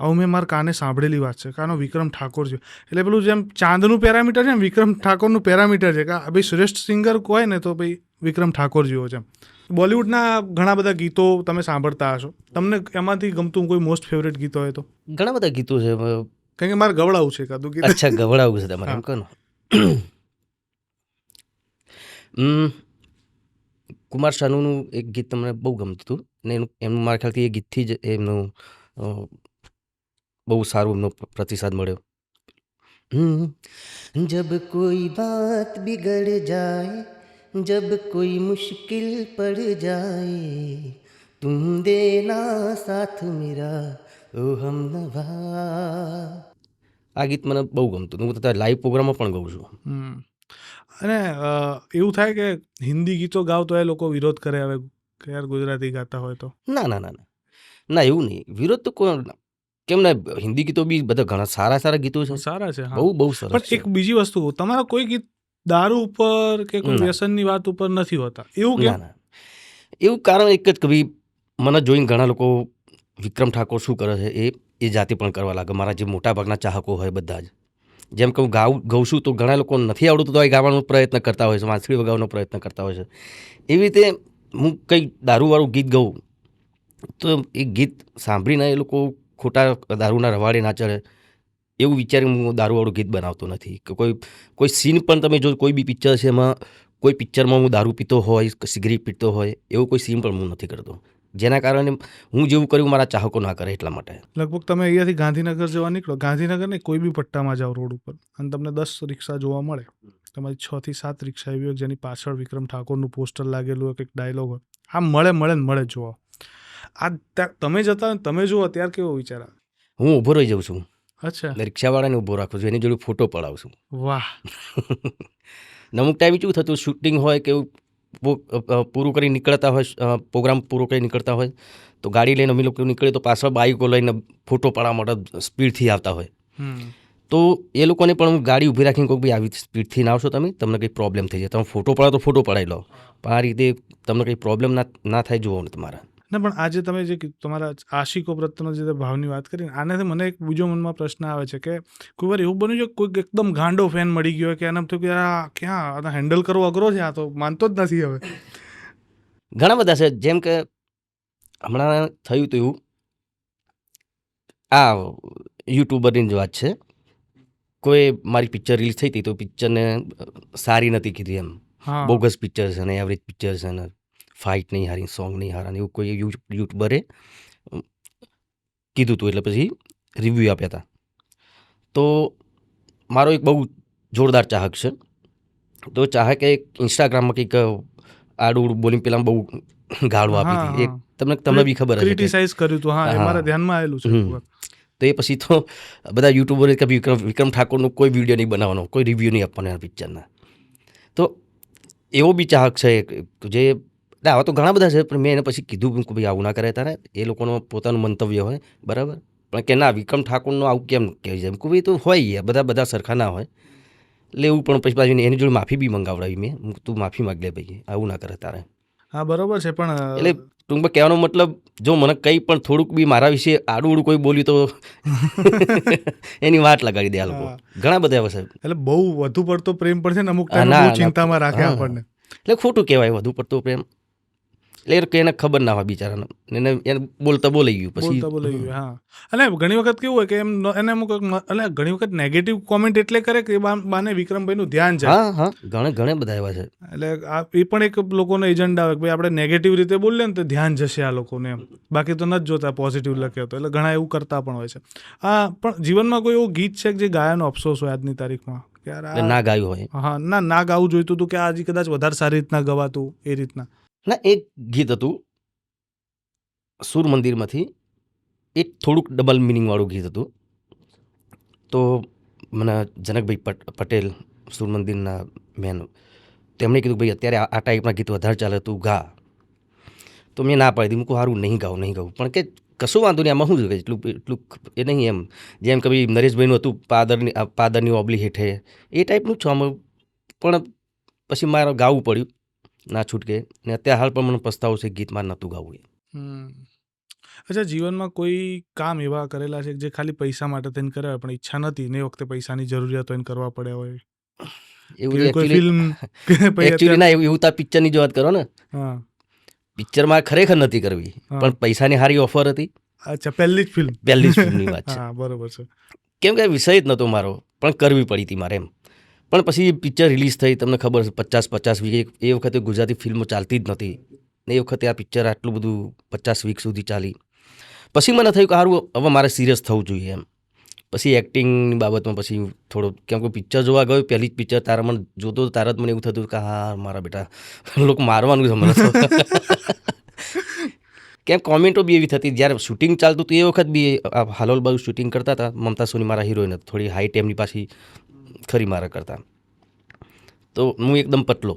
આવું મેં મારા કાને સાંભળેલી વાત છે કે આનો વિક્રમ ઠાકોર છે. એટલે પેલું જેમ ચાંદનું પેરામીટર છે ને વિક્રમ ઠાકોરનું પેરામીટર છે કે ભાઈ શ્રેષ્ઠ સિંગર હોય ને તો ભાઈ વિક્રમ ઠાકોર જેવો છે. બોલિવૂડના ઘણા બધા ગીતો તમે સાંભળતા હશો. તમને એમાંથી ગમતું કોઈ મોસ્ટ ફેવરેટ ગીતો હોય તો? ઘણા બધા ગીતો છે. કારણ કે મારે ગવડાવું છે એકાદું ગીત. અચ્છા ગવડાવું છે તમારે એમ કહો ને. કુમાર શાનુનું એક ગીત તમને બહુ ગમતું હતું ને એમનું મારા ખ્યાલથી એ ગીતથી જ એમનું બહુ સારું એમનો પ્રતિસાદ મળ્યો. જબ કોઈ બાત બિગડ જાય, જબ કોઈ મુશ્કિલ પડ જાય, તુમ દેના સાથ મેરા ઓ હમનવા. આ ગીત મને બહુ ગમતું. હું તો લાઈવ પ્રોગ્રામમાં પણ ગાઉં છું. અને એવું થાય કે હિન્દી ગીતો ગાવ તો એ લોકો વિરોધ કરે હવે કે યાર ગુજરાતી ગાતા હોય તો? ના ના ના ના ના એવું નહીં. વિરોધ તો કેમ ના, હિન્દી ગીતો બી બધા ઘણા સારા સારા ગીતો છે. સારા છે. બહુ બહુ સરસ પણ છે. એક બીજી વસ્તુ કહું, તમારા કોઈ ગીત દારૂ ઉપર કે કોઈ વ્યસનની વાત ઉપર નથી હોતા એવું ના કેમ? ના એવું કારણ એક જ કે ભાઈ મને જોઈને ઘણા લોકો વિક્રમ ઠાકોર શું કરે છે એ જાતે પણ કરવા લાગે. મારા જે મોટાભાગના ચાહકો હોય બધા જ, જેમ કે હું ગાઉં છું તો ઘણા લોકો નથી આવડતું તો એ ગાવાનો પ્રયત્ન કરતા હોય છે, વાંસળી વગાવવાનો પ્રયત્ન કરતા હોય છે. એવી રીતે હું કંઈ દારૂવાળું ગીત ગાઉં તો એ ગીત સાંભળીને એ લોકો ખોટા દારૂના રવાડે ના ચડે એવું વિચારીને હું દારૂવાળું ગીત બનાવતો નથી. કે કોઈ સીન પણ તમે જો કોઈ બી પિક્ચર છે એમાં કોઈ પિક્ચરમાં હું દારૂ પીતો હોય, સિગરેટ પીતો હોય એવું કોઈ સીન પણ હું નથી કરતો. જેના કારણે હું જેવું કર્યું મારા ચાહકો ના કરે એટલા માટે. લગભગ તમે અહીંયાથી ગાંધીનગર જવા નીકળો, ગાંધીનગર ને કોઈ બી પટ્ટામાં જાઓ રોડ ઉપર અને તમને 10 રિક્ષા જોવા મળે, તમારી 6 થી 7 રિક્ષા એવી હોય જેની પાછળ વિક્રમ ઠાકોરનું પોસ્ટર લાગેલું હોય, કંઈક ડાયલોગ હોય, આ મળે જોવા. આ તમે જતા હોય તમે જુઓ ત્યારે કેવો વિચાર આવે? હું ઊભો રહી જાઉં છું. અચ્છા. રિક્ષાવાળાને ઊભો રાખું છું, એની જોડે ફોટો પડાવું છું. વાહ. અમુક ટાઈમ કેવું થતું, શૂટિંગ હોય કે પૂરું કરી નીકળતા હોય, પ્રોગ્રામ પૂરો કરી નીકળતા હોય તો ગાડી લઈને અમે લોકો નીકળીએ તો પાછળ બાઈકો લઈને ફોટો પાડવા માટે સ્પીડથી આવતા હોય. તો એ લોકોને પણ હું ગાડી ઊભી રાખીને કહું ભાઈ આવી સ્પીડથી ના આવશો તમે, તમને કંઈ પ્રોબ્લેમ થઈ જાય, તમે ફોટો પડાવો તો ફોટો પડાવી લો, પણ આ રીતે તમને કંઈ પ્રોબ્લેમ ના થાય જુઓ ને તમારા. ના પણ આજે તમે જે તમારા આશિકો પ્રત્યેનો જે ભાવની વાત કરી આનાથી મને એક બીજો મનમાં પ્રશ્ન આવે છે કે કોઈ વાર એવું બન્યું છે કોઈક એકદમ ગાંડો ફેન મળી ગયો કે એના થયું કે આ ક્યાં હેન્ડલ કરવો અઘરો છે, આ તો માનતો જ નથી હવે? ઘણા બધા છે. જેમ કે હમણાં થયું હતું એવું, આ યુટ્યુબરની જ વાત છે કોઈ મારી પિક્ચર રિલીઝ થઈ હતી તો પિક્ચરને સારી નથી કીધી એમ, હા બોગસ પિક્ચર છે ને, એવરેજ પિક્ચર છે ને, ફાઇટ નહીં હારી, સોંગ નહીં હારા ને એવું કોઈ યુટ્યુબરે કીધું હતું. એટલે પછી રિવ્યૂ આપ્યા હતા. તો મારો એક બહુ જોરદાર ચાહક છે. તો ચાહકે એક ઇન્સ્ટાગ્રામમાં કંઈક આડું બોલીને પેલા બહુ ગાળો આપી હતી. એક તમને બી ખબર હશે કે ક્રિટિસાઇઝ કર્યું હતું. હા, એ મારા ધ્યાનમાં આવેલું છે. હમ. તો એ પછી તો બધા યુટ્યુબરે કે વિક્રમ ઠાકોરનો કોઈ વિડીયો નહીં બનાવવાનો, કોઈ રિવ્યૂ નહીં આપવાનો આ પિક્ચરના. તો એવો બી ચાહક છે જે આવા તો ઘણા બધા છે, પણ મેં એને પછી કીધું કે ભાઈ આવું ના કરે તારે, એ લોકોનો પોતાનું મંતવ્ય હોય બરાબર, પણ કે ના વિક્રમ ઠાકોરનો આવું કેમ કહે છે, કે ભાઈ તો હોય બધા સરખા ના હોય. એટલે એવું પણ પછી પાછું એની જોડે માફી બી મંગાવડાવી મેં, તું માફી માગ લે ભાઈ, આવું ના કરે તારે. હા, બરોબર છે. પણ એટલે ટૂંકમાં કહેવાનો મતલબ, જો મને કંઈ પણ થોડુંક બી મારા વિશે આડું કોઈ બોલ્યું તો એની વાટ લગાડી દે આ લોકો. ઘણા બધા એવા છે. એટલે બહુ વધુ પડતો પ્રેમ પણ છે ને, અમુક ટાઈમે બહુ ચિંતામાં રાખે આપણને. એટલે ખોટું કહેવાય વધુ પડતો પ્રેમ. એટલે એને ખબર ના હોય બિચારાને, એને બોલતા બોલાઈ ગયું પછી. બોલાઈ ગયું. હા, અને ઘણી વખત કેવું હોય કે એમ એને અમુક એટલે ઘણી વખત નેગેટિવ કોમેન્ટ એટલે કરે કે બાને વિક્રમભાઈનું ધ્યાન જાય. હા હા, ઘણા બધા એવા છે. એટલે એ પણ એક લોકોનો એજન્ડા હોય કે ભાઈ આપણે નેગેટિવ રીતે બોલીએ ને તો ધ્યાન જશે આ લોકોને એમ, બાકી તો નથી જોતા પોઝિટિવ લખ્યો તો. એટલે ઘણા એવું કરતા પણ હોય છે. હા, પણ જીવનમાં કોઈ એવું ગીત છે કે જે ગાયાનો અફસોસ હોય આજની તારીખમાં, કે યાર ના ગાયું હોય? હા, ના ગાવું જોઈતું હતું, કે આજે કદાચ વધારે સારી રીતના ગવાતું એ રીતના. ના, એક ગીત હતું સૂર મંદિરમાંથી, એક થોડુંક ડબલ મિનિંગવાળું ગીત હતું. તો મને જનકભાઈ પટેલ સૂર મંદિરના મેન, તેમણે કીધું ભાઈ અત્યારે આ ટાઈપના ગીત વધારે ચાલે, તું ગા. તો મેં ના પાડી દીધી, હારું નહીં ગાવું. પણ કે કશું વાંધો નહીં, આમાં શું છે એટલું એ નહીં એમ, જેમ કે ભાઈ નરેશભાઈનું હતું પાદરની ઓબલી હેઠે, એ ટાઈપનું છું આમાં. પણ પછી મારે ગાવું પડ્યું, ના છૂટકે. ને અત્યારે હાલ પણ મને પસ્તાવો છે, ગીત મારે નહોતું ગાવું. અચ્છા, જીવનમાં કોઈ કામ એવા કરેલા છે જે ખાલી પૈસા માટે થઈને કર્યા હોય, પણ ઈચ્છા નથી ને એ વખતે પૈસાની જરૂરિયાત હોય કરવા પડ્યા હોય? એવું ના, એવું તો પિક્ચરની જ વાત કરો ને. પિક્ચરમાં ખરેખર નથી કરવી, પણ પૈસાની સારી ઓફર હતી. અચ્છા, પહેલી જ ફિલ્મની વાત છે. બરોબર છે. કેમ કે વિષય જ નહોતો મારો, પણ કરવી પડી હતી મારે એમ. પણ પછી પિક્ચર રિલીઝ થઈ, તમને ખબર છે 50 વીક, એ વખતે ગુજરાતી ફિલ્મો ચાલતી જ નથી ને. એ વખતે આ પિક્ચર આટલું બધું 50 વીક સુધી ચાલી. પછી મને થયું કે સારું, હવે મારે સિરિયસ થવું જોઈએ એમ. પછી એક્ટિંગની બાબતમાં પછી થોડો, કેમ કે પિક્ચર જોવા ગયો, પહેલી જ પિક્ચર તારા મને જોતો તારા જ મને એવું થતું કે હા મારા બેટા લોકો મારવાનું છે મને તો. કેમ કોમેન્ટો બી એવી થતી, જ્યારે શૂટિંગ ચાલતું હતું એ વખત બી હાલોલ બાજુ શૂટિંગ કરતા હતા. મમતા સોની મારા હિરોઈન હતી, થોડી હાઈટ એમની પાછી ખરી મારા કરતા. તો હું એકદમ પતલો,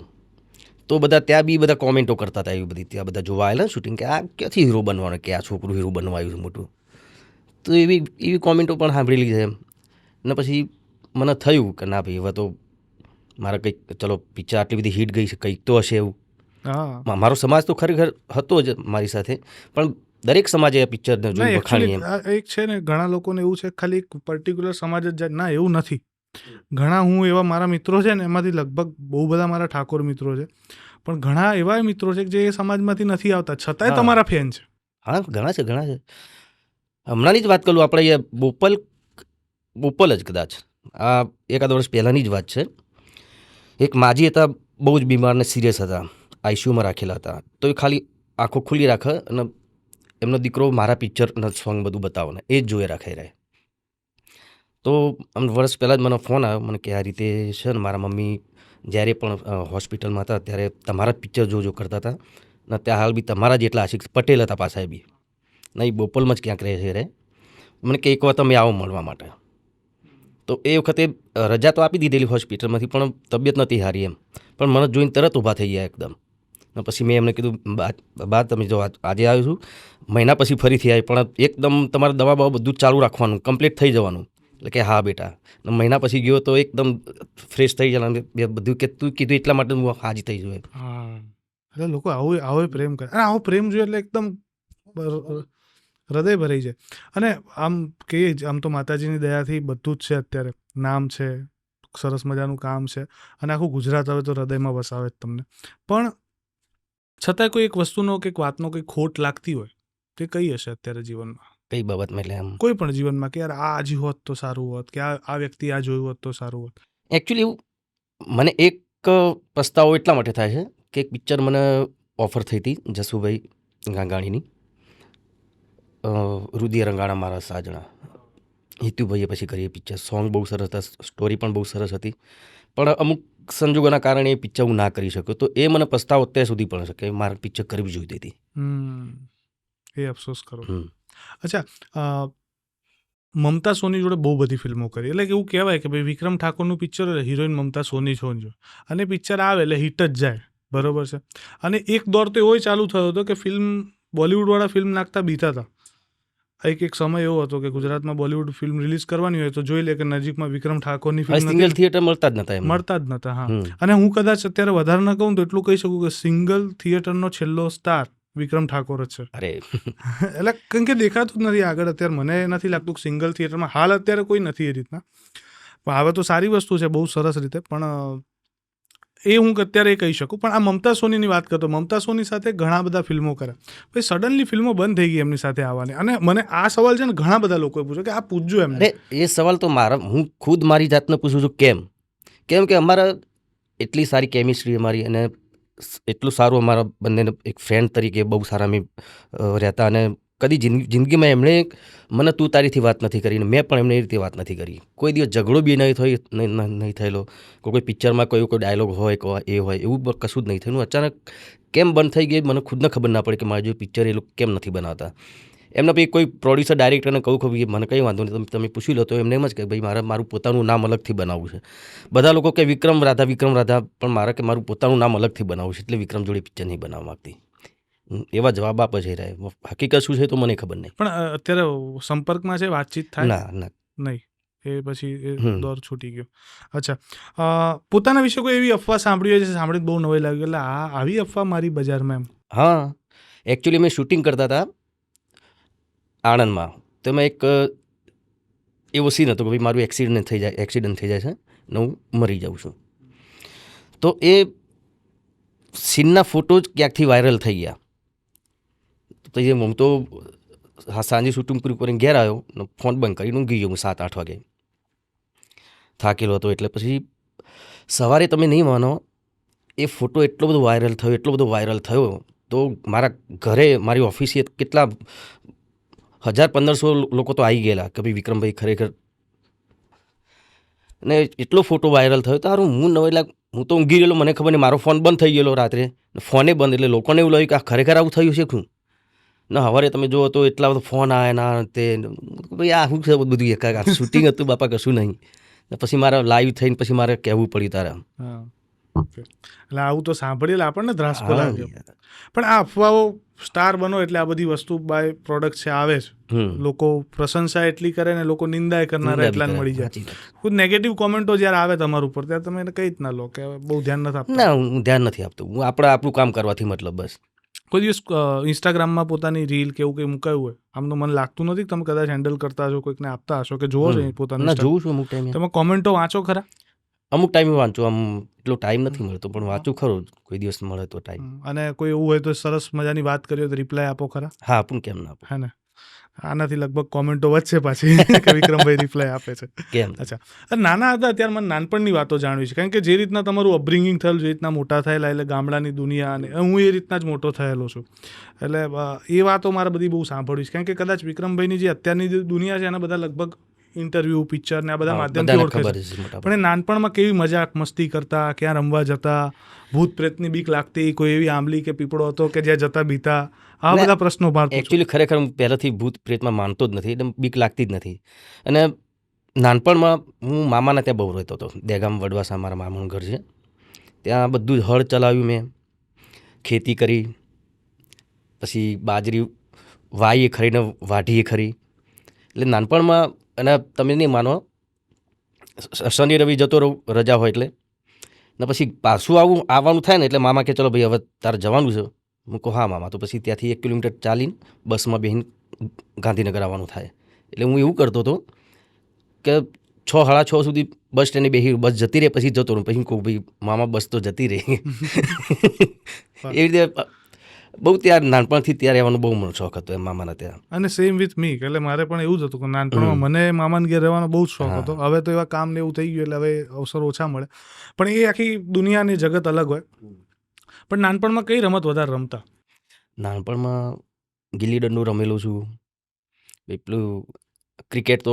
તો બધા ત્યાં બી બધા કોમેન્ટો કરતા હતા એવી બધી. ત્યાં બધા જોવા આવેલા શૂટિંગ, કે આ ક્યાંથી હીરો બનવાનું, કે આ છોકરું હીરો બનવા આવ્યું છે મોટું. તો એવી કોમેન્ટો પણ સાંભળેલી છે એમ. ને પછી મને થયું કે ના ભાઈ, હવે તો મારે કંઈક, ચલો પિક્ચર આટલી બધી હિટ ગઈ છે, કંઈક તો હશે એવું. મારો સમાજ તો ખરેખર હતો જ મારી સાથે, પણ દરેક સમાજે આ પિક્ચરને જોઈ વખાણી એમ. એક છે ને, ઘણા લોકોને એવું છે ખાલી એક પર્ટિક્યુલર સમાજ જ જાય. ના, એવું નથી. ઘણા હું એવા મારા મિત્રો છે ને, એમાંથી લગભગ બહુ બધા મારા ઠાકોર મિત્રો છે, પણ ઘણા એવા મિત્રો છે જે એ સમાજમાંથી નથી આવતા, છતાંય તમારા ફેન છે. હા, ઘણા છે. હમણાંની જ વાત કરું, આપણે બોપલ જ કદાચ આ એકાદ વર્ષ પહેલાંની જ વાત છે. એક માજી હતા, બહુ જ બીમાર ને સિરિયસ હતા, આઈસીયુમાં રાખેલા હતા. તો એ ખાલી આંખો ખુલ્લી રાખે અને એમનો દીકરો મારા પિક્ચરના સોંગ બધું બતાવો ને એ જ જોઈ રાખે રહે. તો આમ વર્ષ પહેલાં જ મને ફોન આવ્યો, મને કે આ રીતે છે ને, મારા મમ્મી જ્યારે પણ હોસ્પિટલમાં હતા ત્યારે તમારા જ પિક્ચર જોજો કરતા હતા, ને ત્યાં હાલ બી તમારા જેટલા આશિક પટેલ હતા પાછા બી, નહીં બોપલમાં જ ક્યાંક રહે છે રે. મને કે એકવાર તમે આવો મળવા માટે. તો એ વખતે રજા તો આપી દીધેલી હોસ્પિટલમાંથી, પણ તબિયત નથી સારી એમ. પણ મને જોઈને તરત ઊભા થઈ ગયા એકદમ. પછી મેં એમને કીધું, બા તમે જો આજે આવ્યો છું, મહિના પછી ફરીથી આવી, પણ એકદમ તમારે દવા બવા બધું જ ચાલુ રાખવાનું, કમ્પ્લીટ થઈ જવાનું. એટલે કે હા બેટા. મહિના પછી ગયો તો એકદમ ફ્રેશ થઈ જવાનું બધું, કે તું કીધું એટલા માટે હું હાજી થઈ જોઈએ. એટલે લોકો આવો પ્રેમ કરે, અને આવો પ્રેમ જોઈએ એટલે એકદમ હૃદય ભરાઈ જાય. અને આમ કહીએ, આમ તો માતાજીની દયાથી બધું જ છે અત્યારે, નામ છે, સરસ મજાનું કામ છે, અને આખું ગુજરાત હવે તો હૃદયમાં વસાવે જ તમને. પણ છતાંય કોઈ એક વસ્તુનો કે વાતનો કંઈ ખોટ લાગતી હોય, તે કઈ હશે અત્યારે જીવનમાં? કઈ બાબતમાં એટલે આમ કોઈ પણ જીવનમાં કે યાર આ હજી હોત તો સારું હોત, કે આ વ્યક્તિ આ જોયું હોત તો સારું હોત? એકચ્યુઅલી એવું મને એક પસ્તાવો એટલા માટે થાય છે કે એક પિક્ચર મને ઓફર થઈ હતી જસુભાઈ ગાંગાણીની, રુદિય રંગાણા મારા સાજણા. હિતુભાઈએ પછી કરી એ પિક્ચર. સોંગ બહુ સરસ હતા, સ્ટોરી પણ બહુ સરસ હતી, પણ અમુક સંજોગોના કારણે એ પિક્ચર હું ના કરી શક્યો. તો એ મને પસ્તાવો અત્યાર સુધી પણ છે કે મારે પિક્ચર કરવી જોઈતી હતી. એ અફસોસ કરો. હમ. અચ્છા, મમતા સોની જોડે બહુ બધી ફિલ્મો કરી, એટલે કે એવું કહેવાય કે ભાઈ વિક્રમ ઠાકોરનું પિક્ચર હિરોઈન મમતા સોની છો, અને પિક્ચર આવે એટલે હિટ જ જાય, બરોબર છે. અને એક દોર તો એવો ચાલુ થયો હતો કે ફિલ્મ બોલિવૂડવાળા ફિલ્મ નાખતા બીતા હતા. એક સમય એવો હતો કે ગુજરાતમાં બોલિવૂડ ફિલ્મ રિલીઝ કરવાની હોય તો જોઈ લે કે નજીકમાં વિક્રમ ઠાકોરની ફિલ્મ સિંગલ થિયેટર મળતા જ નતા એમ. મળતા જ નતા. હા, અને હું કદાચ અત્યારે વધારે ન કહું તો એટલું કહી શકું કે સિંગલ થિયેટરનો છેલ્લો સ્ટાર વિક્રમ ઠાકોર જ છે. અરે એટલે કેમ કે દેખાતું જ નથી આગળ. અત્યારે મને નથી લાગતું કે સિંગલ થિયેટરમાં હાલ અત્યારે કોઈ નથી એ રીતના. પણ હવે તો સારી વસ્તુ છે બહુ સરસ રીતે, પણ એ હું અત્યારે એ કહી શકું. પણ આ મમતા સોનીની વાત કરતો, મમતા સોની સાથે ઘણા બધા ફિલ્મો કર્યા, પછી સડનલી ફિલ્મો બંધ થઈ ગઈ એમની સાથે આવવાની. અને મને આ સવાલ છે ને ઘણા બધા લોકોએ પૂછ્યો કે આ પૂછજો એમને. અરે એ સવાલ તો હું ખુદ મારી જાતને પૂછું છું કેમ કે અમારા એટલી સારી કેમિસ્ટ્રી અમારી, અને એટલું સારું અમારા બંનેને એક ફ્રેન્ડ તરીકે બહુ સારા અમે રહેતા, અને કદી જિંદગીમાં એમણે મને તું તારીથી વાત નથી કરી, મેં પણ એમને એ રીતે વાત નથી કરી. કોઈ દિવસ ઝઘડો બી નહીં થયેલો. કોઈ પિક્ચરમાં કોઈ ડાયલોગ હોય એ હોય એવું કશું જ નહીં થયેલું. અચાનક કેમ બંધ થઈ ગઈ મને ખુદને ખબર ના પડે કે મારું જો પિક્ચર એ લોકો કેમ નથી બનાવતા. એમના પછી કોઈ પ્રોડ્યુસર ડાયરેક્ટરને કહું કે મને કંઈ વાંધો નહીં, તમે પૂછી લો. તો એમને એમ જ કે ભાઈ મારું પોતાનું નામ અલગથી બનાવવું છે. બધા લોકો કે વિક્રમ રાધા, પણ મારું પોતાનું નામ અલગથી બનાવવું છે, એટલે વિક્રમ જોડે પિક્ચર નહીં બનાવવા માંગતી. એવા જવાબ આપે છે. હકીકત શું છે તો મને ખબર નહીં. પણ અત્યારે સંપર્કમાં છે, વાતચીત થાય? ના નહીં. એ પછી એ દોર છૂટી ગયો. અચ્છા, પોતાના વિશે કોઈ એવી અફવા સાંભળી હોય છે, સાંભળીને બહુ નવાઈ લાગી, એટલે આવી અફવા મારી બજારમાં એમ? હા, એકચ્યુઅલી મેં શૂટિંગ કરતા હતા આણંદમાં. તો મેં એક એવો સીન હતો કે ભાઈ મારું એક્સિડન્ટ થઈ જાય છે ને હું મરી જાઉં છું. તો એ સીનના ફોટો જ ક્યાંકથી વાયરલ થઈ ગયા. તો હું તો સાંજે શૂટિંગ પૂરું કરીને ઘેર આવ્યો, ફોન બંધ કરીને ઊંઘી ગયો હું 7-8 વાગે. થાકેલો હતો. એટલે પછી સવારે તમે નહીં માનો, એ ફોટો એટલો બધો વાયરલ થયો તો મારા ઘરે, મારી ઓફિસે કેટલા 1000-1500 લોકો તો આવી ગયેલા કે ભાઈ વિક્રમભાઈ ખરેખર. ને એટલો ફોટો વાયરલ થયો તો હું તો ઊંઘી ગયેલો, મને ખબર નહીં, મારો ફોન બંધ થઈ ગયેલો રાત્રે, ફોને બંધ. એટલે લોકોને એવું લાગ્યું કે આ ખરેખર આવું થયું છે શું. ના સવારે તમે જુઓ તો એટલા બધા ફોન આવ્યા ના તે, ભાઈ આ શું છે બધું, શૂટિંગ હતું બાપા, કશું નહીં. પછી મારે લાઈવ થઈને પછી મારે કહેવું પડ્યું તારા. એટલે આવું તો સાંભળેલા આપણને ધ્રાસકો લાગ્યો. પણ આ અફવાઓ, સ્ટાર બનો એટલે આ બધી વસ્તુ બાય પ્રોડક્ટ છે આવે છે, લોકો પ્રશંસા એટલી કરે ને લોકો નિંદા કરનારા એટલા મળી જાય. ખુદ નેગેટિવ કોમેન્ટો જ્યારે આવે તમારા ઉપર ત્યારે તમે એને કઈ રીતના લો કે બહુ ધ્યાન નથી આપતા? ના, હું ધ્યાન નથી આપતો. હું આપણું કામ કરવાથી મતલબ બસ. કોઈ દિવસ ઇન્સ્ટાગ્રામમાં પોતાની રીલ કે એવું કંઈ મુકાયું હોય? આમ તો મને લાગતું નથી કે તમે કદાચ હેન્ડલ કરતા હશો, કોઈકને આપતા હશો કે જોવો છો પોતાનું? જોઉં છું અમુક ટાઈમે. તમે કોમેન્ટો વાંચો ખરા? અમુક ટાઈમે વાંચું, આમ એટલો ટાઈમ નથી મળતો, પણ વાંચું ખરો, કોઈ દિવસ મળે તો ટાઈમ. અને કોઈ એવું હોય તો સરસ મજાની વાત કરી હોય તો રિપ્લાય આપો ખરા? હા, આપું, કેમ ના આપું. હા ને, આનાથી લગભગ કોમેન્ટો વધશે પાછી કે વિક્રમભાઈ રિપ્લાય આપે છે. કેમ? અચ્છા, નાના હતા ત્યારે મને નાનપણની વાતો જાણવી છે, કારણ કે જે રીતના તમારું અપબ્રિંગિંગ થયેલું, જે રીતના મોટા થયેલા, એટલે ગામડાની દુનિયા, અને હું એ રીતના જ મોટો થયેલો છું. એટલે એ વાતો મારે બધી બહુ સાંભળવી છે, કારણ કે કદાચ વિક્રમભાઈની જે અત્યારની જે દુનિયા છે એના બધા લગભગ ઇન્ટરવ્યૂ, પિક્ચર ને આ બધા માધ્યમથી ઓળખે છે. પણ એ નાનપણમાં કેવી મજાક મસ્તી કરતા, ક્યાં રમવા જતા, ભૂત પ્રેતની બીક લાગતી, કોઈ એવી આંબલી કે પીપળો હતો કે જ્યાં જતા બીતા, આ બધા પ્રશ્નો ભારત. એકચ્યુઅલી ખરેખર હું પહેલાંથી ભૂત પ્રેતમાં માનતો જ નથી, એટલે બીક લાગતી જ નથી. અને નાનપણમાં હું મામાના ત્યાં બહુ રહેતો હતો. દહેગામ વડવાસા મારા મામાનું ઘર છે. ત્યાં બધું જ હળ ચલાવ્યું મેં, ખેતી કરી, પછી બાજરી વાઈએ ખરી ને વાઢીએ ખરી. એટલે નાનપણમાં, અને તમે નહીં માનો, શનિ રવિ જતો રહું રજા હોય એટલે, ને પછી પાછું આવવાનું થાય ને એટલે મામા કે ચલો ભાઈ હવે તારે જવાનું છે. હું કહું હા મામા. તો પછી ત્યાંથી 1 કિલોમીટર ચાલીને બસમાં બેસીને ગાંધીનગર આવવાનું થાય. એટલે હું એવું કરતો હતો કે 6-6:30 સુધી બસ સ્ટેન્ડે બેસી, બસ જતી રહે પછી જતો રહું. પછી કહું ભાઈ મામા બસ તો જતી રહે. એવી રીતે બહુ ત્યાં નાનપણથી ત્યાં રહેવાનો બહુ મને શોખ હતો એમ મામાના ત્યાં. અને સેમ વિથ મી, એટલે મારે પણ એવું જ હતું કે નાનપણમાં મને મામાને ઘેર રહેવાનો બહુ જ શોખ હા. હતો. હવે તો એવા કામ ને એવું થઈ ગયું એટલે હવે અવસર ઓછા મળે, પણ એ આખી દુનિયાની જગત અલગ હોય. પણ નાનપણમાં કઈ રમત વધારે રમતા? નાનપણમાં ગિલ્લી દંડો રમેલો છું. પેલું ક્રિકેટ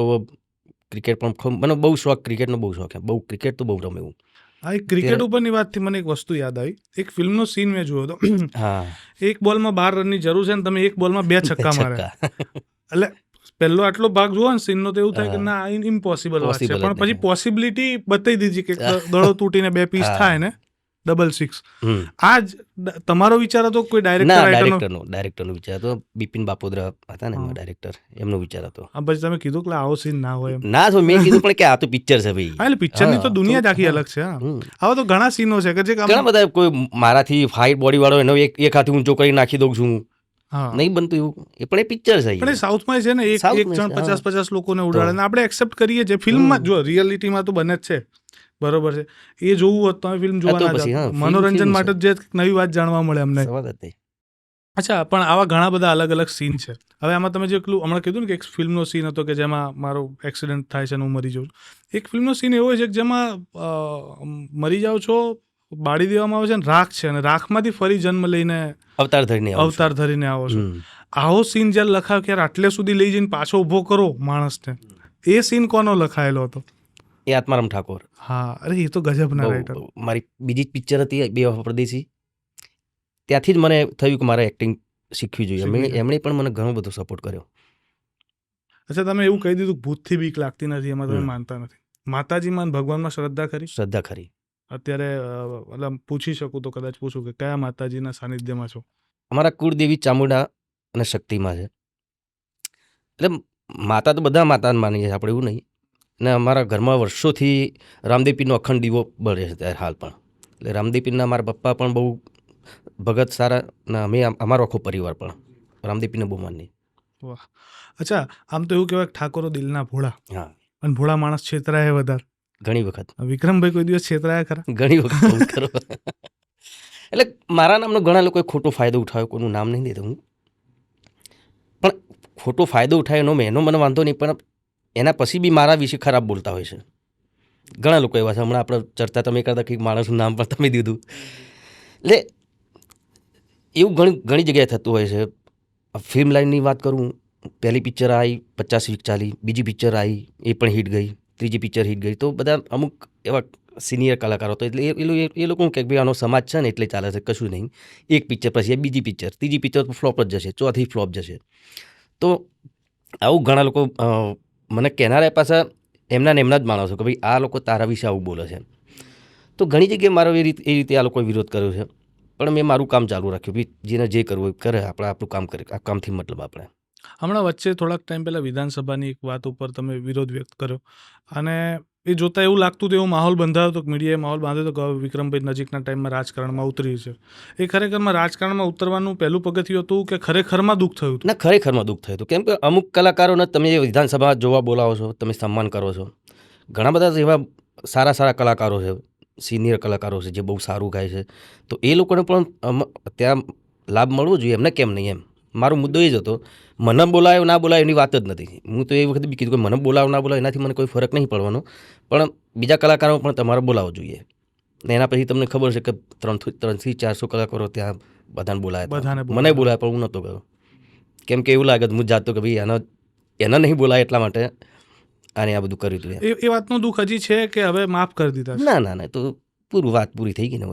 પણ મને બહુ શોખ, ક્રિકેટનો બહુ શોખ. બહુ ક્રિકેટ તો બહુ રમે હું. આ એક ક્રિકેટ ઉપરની વાતથી મને એક વસ્તુ યાદ આવી. એક ફિલ્મનો સીન મેં જોયો હતો. હા. એક બોલમાં 12 રનની જરૂર છે ને તમે એક બોલમાં 2 છક્કા માર્યા. છક્કા. એટલે પહેલો આટલો ભાગ જોવો ને સીનનો તો એવું થાય કે હા. ના ઇમ્પોસિબલ વાત છે, Possible જ પણ પછી નહીં. પોસિબિલિટી બતાવી દીધી કે દડો તૂટીને 2 પીસ હા. થાય ને 666. હમ. આ જ તમારો વિચાર હતો કોઈ ના, ડાયરેક્ટરનો? ડાયરેક્ટરનો વિચાર હતો. બિપિન બાપોદરા હતા ને હા. એમાં ડાયરેક્ટર, એમનો વિચાર હતો. પછી તમે કીધું કે આવો સીન ના હોય એમ. ના તો મેં કીધું પણ કે આ તો પિક્ચર છે ભાઈ. હા, એટલે પિક્ચરની તો દુનિયા જ આખી અલગ છે. હા, હમ. આવા તો ઘણા સીનો છે કે જે ઘણા બધા, કોઈ મારાથી ફાઇટ બોડી વાળો એનો એક હાથ ઊંચો કરી નાખી દઉં છું, હા, નહીં બનતું એવું. એ પણ એ પિક્ચર છે. પણ એ સાઉથમાં છે ને, એક સાઉથમાં જણ છે, હા. 50 લોકોને ઉડાડે ને આપણે એક્સેપ્ટ કરીએ છીએ. ફિલ્મમાં જો રિયાલિટીમાં તો બને જ છે, બરોબર છે. એ જોવું હોત તો ફિલ્મ જોવા ના પછી, જાત. હા, મનોરંજન film માટે જે નવી વાત જાણવા મળે અમને. સવાલ જ નહીં. અચ્છા, પણ આવા ઘણા બધા અલગ અલગ સીન છે. હવે આમાં તમે જે પેલું હમણાં કીધું ને કે એક ફિલ્મનો સીન હતો કે જેમાં મારો એક્સિડન્ટ થાય છે અને હું મરી જાઉં છું. એક ફિલ્મનો સીન એવો છે કે જેમાં મરી જાઓ છો, બાળી દેવામાં આવે છે અને રાખ છે, અને રાખમાંથી ફરી જન્મ લઈને અવતાર ધરીને આવું છું. અવતાર ધરીને આવો છો. હમ. આવો સીન જ્યારે લખાયો કે યાર આટલે સુધી લઈ જઈને પાછો ઊભો કરો માણસને, એ સીન કોનો લખાયેલો હતો? એ આત્મારામ ઠાકોર. હા, અરે એ તો ગજબના રાઇટર. મારી બીજી જ પિક્ચર હતી બે પરદેશી. ત્યાંથી જ મને થયું કે મારે એક્ટિંગ શીખવી જોઈએ. એમણે પણ મને ઘણો બધો સપોર્ટ કર્યો. અચ્છા, તમે એવું કહી દીધું ભૂતથી બીક લાગતી નથી, એમાં તમે માનતા નથી. માતાજીમાં ભગવાનમાં શ્રદ્ધા ખરી? શ્રદ્ધા ખરી. અત્યારે મતલબ પૂછી શકું તો કદાચ પૂછું કે કયા માતાજીના સાનિધ્યમાં છો? અમારા કુળદેવી ચામુંડા અને શક્તિમાં છે. એટલે માતા તો બધા માતા માનીએ છીએ આપણે, એવું નહીં. ને અમારા ઘરમાં વર્ષોથી રામદેવપીરનો અખંડ દીવો બળે છે ત્યારે હાલ પણ. એટલે રામદેવપીરના મારા પપ્પા પણ બહુ ભગત સારા, ને અમે અમારો આખો પરિવાર પણ રામદેવપીરને બહુ માનીએ. વાહ. અચ્છા, આમ તો એવું કહેવાય કે ઠાકોરો દિલના ભોળા, હા, અને ભોળા માણસ છેતરાય વધારે. ઘણી વખત. વિક્રમભાઈ કોઈ દિવસ છેતરાયા ખરા? ઘણી વખત બહુ ખરો. એટલે મારા નામનો ઘણા લોકોએ ખોટો ફાયદો ઉઠાવ્યો, કોઈનું નામ નહીં દેતો હું. પણ ખોટો ફાયદો ઉઠાવ્યો એનો મને વાંધો નહીં, પણ એના પછી બી મારા વિશે ખરાબ બોલતા હોય છે. ઘણા લોકો એવા છે. હમણાં આપણે ચર્ચા તમે કરતા કંઈક માણસનું નામ પણ તમે દીધું. એટલે એવું ઘણી જગ્યાએ થતું હોય છે. ફિલ્મ લાઇનની વાત કરું, પહેલી પિક્ચર આવી 50-40, બીજી પિક્ચર આવી એ પણ હિટ ગઈ, ત્રીજી પિક્ચર હિટ ગઈ. તો બધા અમુક એવા સિનિયર કલાકારો હતો, એટલે એ લોકો કહે કે ભાઈ આનો સમાજ છે ને એટલે ચાલે છે, કશું નહીં. એક પિક્ચર પછી બીજી પિક્ચર, ત્રીજી પિક્ચર તો ફ્લોપ જ જશે, ચોથી ફ્લોપ જશે. તો આવું ઘણા લોકો મને કહેનારા પાછા એમના જ માણસો કે ભાઈ આ લોકો તારા વિશે આવું બોલે છે. તો ઘણી જગ્યાએ મારો એ રીતે આ લોકોએ વિરોધ કર્યો છે. પણ મેં મારું કામ ચાલુ રાખ્યું, ભાઈ જેને જે કરવું એ કરે, આપણે આપણું કામ કરીએ. આ કામથી મતલબ આપણે. હમણાં વચ્ચે થોડાક ટાઈમ પહેલાં વિધાનસભાની એક વાત ઉપર તમે વિરોધ વ્યક્ત કર્યો, અને એ જોતાં એવું લાગતું હતું, એવો માહોલ બંધાયો હતો, મીડિયાએ માહોલ બાંધ્યો હતો કે હવે વિક્રમભાઈ નજીકના ટાઈમમાં રાજકારણમાં ઉતરી છે. એ ખરેખરમાં રાજકારણમાં ઉતરવાનું પહેલું પગથિયું હતું કે ખરેખરમાં દુઃખ થયું હતું? ના, ખરેખરમાં દુઃખ થયું હતું. કેમ કે અમુક કલાકારોને તમે વિધાનસભા જોવા બોલાવો છો, તમે સન્માન કરો છો. ઘણા બધા એવા સારા કલાકારો છે, સિનિયર કલાકારો છે જે બહુ સારું ગાય છે. તો એ લોકોને પણ ત્યાં લાભ મળવો જોઈએ, એમને કેમ નહીં એમ. મારો મુદ્દો એ જ હતો. મને બોલાયો ના બોલાયો એની વાત જ નથી. હું તો એ વખતે બી કીધું કે મને બોલાવો ના બોલાવો એનાથી મને કોઈ ફરક નહીં પડવાનો, પણ બીજા કલાકારો પણ તમારે બોલાવવો જોઈએ. ને એના પછી તમને ખબર છે કે 300-400 કલાકારો ત્યાં બધાને બોલાયા. મને બોલાયા પણ હું નહોતો ગયો. કેમ કે એવું લાગે હું જાતો કે ભાઈ એને નહીં બોલાય એટલા માટે આને આ બધું કર્યું હતું. એ વાતનું દુઃખ હજી છે કે હવે માફ કરી દીધા? ના, તો વાત પૂરી થઈ ગઈ ને.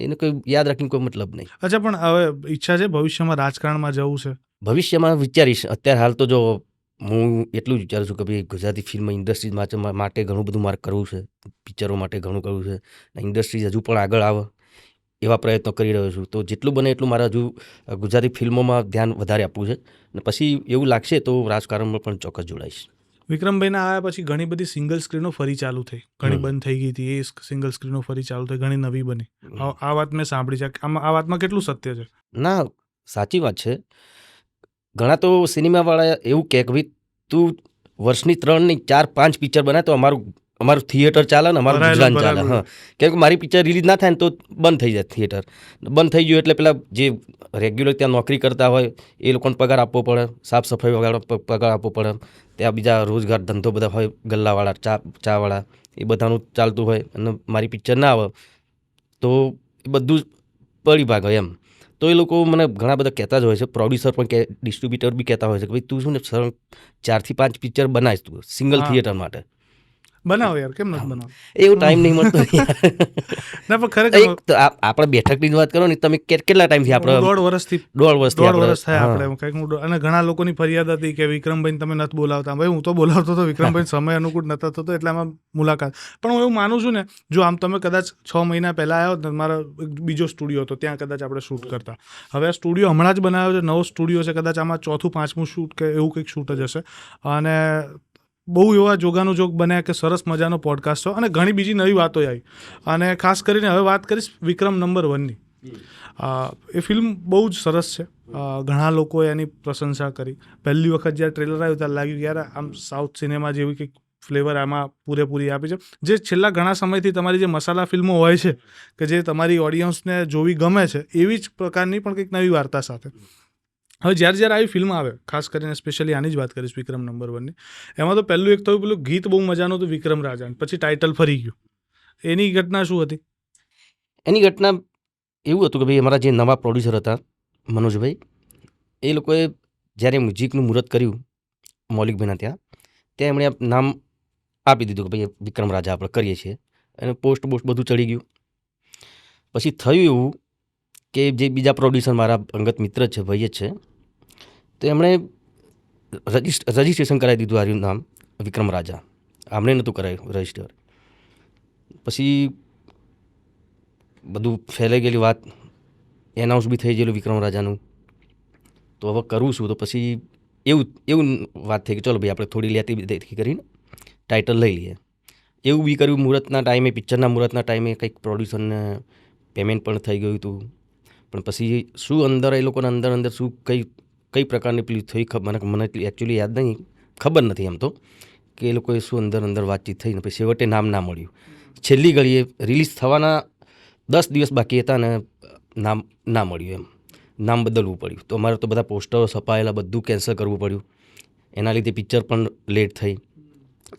એને કોઈ યાદ રાખીને કોઈ મતલબ નહીં. અચ્છા, પણ હવે ઈચ્છા છે ભવિષ્યમાં રાજકારણમાં જવું છે? ભવિષ્યમાં વિચારીશ. અત્યારે હાલ તો જો હું એટલું જ વિચારું છું કે ભાઈ ગુજરાતી ફિલ્મ ઇન્ડસ્ટ્રી માટે ઘણું બધું મારે કરવું છે. પિક્ચરો માટે ઘણું કરવું છે. ઇન્ડસ્ટ્રી હજુ પણ આગળ આવે એવા પ્રયત્નો કરી રહ્યો છું. તો જેટલું બને એટલું મારે હજુ ગુજરાતી ફિલ્મોમાં ધ્યાન વધારે આપવું છે. અને પછી એવું લાગશે તો રાજકારણમાં પણ ચોક્કસ જોડાઈશ. વિક્રમભાઈના આવ્યા પછી ઘણી બધી સિંગલ સ્ક્રીનો ફરી ચાલુ થઈ, ઘણી બંધ થઈ ગઈ હતી. એ સિંગલ સ્ક્રીનો ફરી ચાલુ થઈ, ઘણી નવી બની. આ વાત મેં સાંભળી છે. આ વાતમાં કેટલું સત્ય છે? ના, સાચી વાત છે. ઘણા તો સિનેમાવાળા એવું કહે કે ભાઈ તું વર્ષની 3 નહીં 4-5 પિક્ચર બનાવે તો અમારું અમારું થિયેટર ચાલે ને અમારું ભરાયેલું, ગુજરાન ચાલે. ભરાયેલું. હા, કેમ કે મારી પિક્ચર રિલીઝ ના થાય ને તો બંધ થઈ જાય થિયેટર. બંધ થઈ ગયું એટલે પેલા જે રેગ્યુલર ત્યાં નોકરી કરતા હોય એ લોકોને પગાર આપવો પડે, સાફ સફાઈ વાળા પગાર આપવો પડે, ત્યાં બીજા રોજગાર ધંધો બધા હોય, ગલ્લાવાળા, ચાવાળા, એ બધાનું ચાલતું હોય અને મારી પિક્ચર ના આવે તો એ બધું જ પડી ભાગે એમ. તો એ લોકો મને ઘણા બધા કહેતા જ હોય છે, પ્રોડ્યુસર પણ કે, ડિસ્ટ્રીબ્યુટર બી કહેતા હોય છે કે ભાઈ તું શું ને 4 થી 5 પિક્ચર બનાવીશ તું સિંગલ હા. થિયેટર માટે. બનાવો યાર, કેમ નથી બનાવો? એવું ટાઈમ નહીં મળતો. ના પણ ખરેખર એક તો આપણે બેઠકની જ વાત કરો ને, તમે કેટલા ટાઈમથી હું આપણે 1.5 વર્ષથી 1.5 વર્ષથી 1.5 વર્ષ થાય હા. આપણે કંઈક અને ઘણા લોકોની ફરિયાદ હતી કે વિક્રમભાઈને તમે નથી બોલાવતા. ભાઈ હું તો બોલાવતો હતો, વિક્રમભાઈ સમય અનુકૂળ નતો થતો એટલે આમાં મુલાકાત. પણ હું એવું માનું છું ને, જો આમ તમે કદાચ 6 મહિના પહેલા આવ્યો ને, મારો બીજો સ્ટુડિયો હતો, ત્યાં કદાચ આપણે શૂટ કરતા. હવે આ સ્ટુડિયો હમણાં જ બનાવ્યો છે, નવો સ્ટુડિયો છે, કદાચ આમાં 4થું 5મું શૂટ કે એવું કંઈક શૂટ જ હશે. અને બહુ એવા જોગાનું જોગ બન્યા કે સરસ મજાનો પોડકાસ્ટ છે અને ઘણી બીજી નવી વાતો આવી. અને ખાસ કરીને હવે વાત કરીશ વિક્રમ નંબર 1ની. એ ફિલ્મ બહુ જ સરસ છે. ઘણા લોકોએ એની પ્રશંસા કરી. પહેલી વખત જ્યારે ટ્રેલર આવ્યું ત્યારે લાગ્યું યાર આમ સાઉથ સિનેમા જેવી કંઈક ફ્લેવર આમાં પૂરેપૂરી આપી છે. જે છેલ્લા ઘણા સમયથી તમારી જે મસાલા ફિલ્મો હોય છે કે જે તમારી ઓડિયન્સને જોવી ગમે છે, એવી જ પ્રકારની પણ કંઈક નવી વાર્તા સાથે. હવે જ્યારે આવી ફિલ્મ આવે, ખાસ કરીને સ્પેશિયલી આની જ વાત કરીશ વિક્રમ નંબર 1ની, એમાં તો પહેલું એક તો પેલું ગીત બહુ મજાનું હતું વિક્રમ રાજા, પછી ટાઇટલ ફરી ગયું. એની ઘટના શું હતી? એની ઘટના એવું હતું કે ભાઈ અમારા જે નવા પ્રોડ્યુસર હતા મનોજભાઈ, એ લોકોએ જ્યારે મ્યુઝિકનું મુહૂર્ત કર્યું મૌલિકભાઈના ત્યાં એમણે નામ આપી દીધું કે ભાઈ વિક્રમ રાજા આપણે કરીએ છીએ. અને પોસ્ટ બધું ચડી ગયું. પછી થયું એવું કે જે બીજા પ્રોડ્યુસર મારા અંગત મિત્ર જ છે, ભાઈ જ છે, તો એમણે રજિસ્ટ્રેશન કરાવી દીધું આર્યું નામ વિક્રમ રાજા. આમણે નહોતું કરાવ્યું રજિસ્ટર. પછી બધું ફેલાઈ ગયેલી વાત, એનાઉન્સ બી થઈ ગયેલું વિક્રમ રાજાનું. તો હવે કરવું શું? તો પછી એવું વાત થઈ કે ચલો ભાઈ આપણે થોડી લેતી દેતી કરીને ટાઇટલ લઈ લઈએ. એવું બી કર્યું. મુહૂર્તના ટાઈમે, પિક્ચરના મુહૂર્તના ટાઈમે કંઈક પ્રોડ્યુસરને પેમેન્ટ પણ થઈ ગયું હતું. પણ પછી શું અંદર એ લોકોને અંદર શું કઈ પ્રકારની પેલી થઈ મને એકચ્યુઅલી યાદ નહીં, ખબર નથી એમ તો, કે એ લોકોએ શું અંદર વાતચીત થઈ ને પછી છેવટે નામ ના મળ્યું. છેલ્લી ઘડીએ રિલીઝ થવાના 10 દિવસ બાકી હતા ને નામ ના મળ્યું. નામ બદલવું પડ્યું. તો અમારે તો બધા પોસ્ટરો છપાયેલા બધું કેન્સલ કરવું પડ્યું. એના લીધે પિક્ચર પણ લેટ થઈ.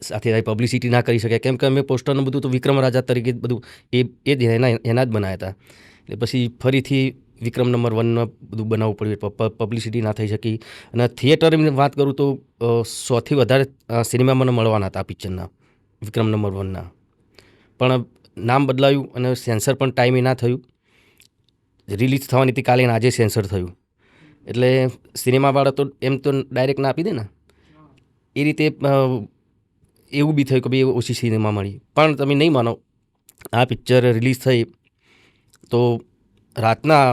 સાથે પબ્લિસિટી ના કરી શક્યા કેમ કે અમે પોસ્ટરનું બધું તો વિક્રમ રાજા તરીકે બધું એ જ એના જ બનાવ્યા હતા. એટલે પછી ફરીથી વિક્રમ નંબર 1 બધું બનાવવું પડ્યું. પબ્લિસિટી ના થઈ શકી. અને થિયેટરની વાત કરું તો 100થી વધારે સિનેમા મને મળવાના હતા આ પિક્ચરના, વિક્રમ નંબર 1ના. પણ નામ બદલાયું અને સેન્સર પણ ટાઈમે ના થયું. રિલીઝ થવાની હતી કાલે, આજે સેન્સર થયું. એટલે સિનેમાવાળા તો એમ તો ડાયરેક્ટ ના આપી દે ને, એ રીતે એવું બી થયું કે ભાઈ ઓછી સિનેમા મળી. પણ તમે નહીં માનો, આ પિક્ચર રિલીઝ થઈ તો રાતના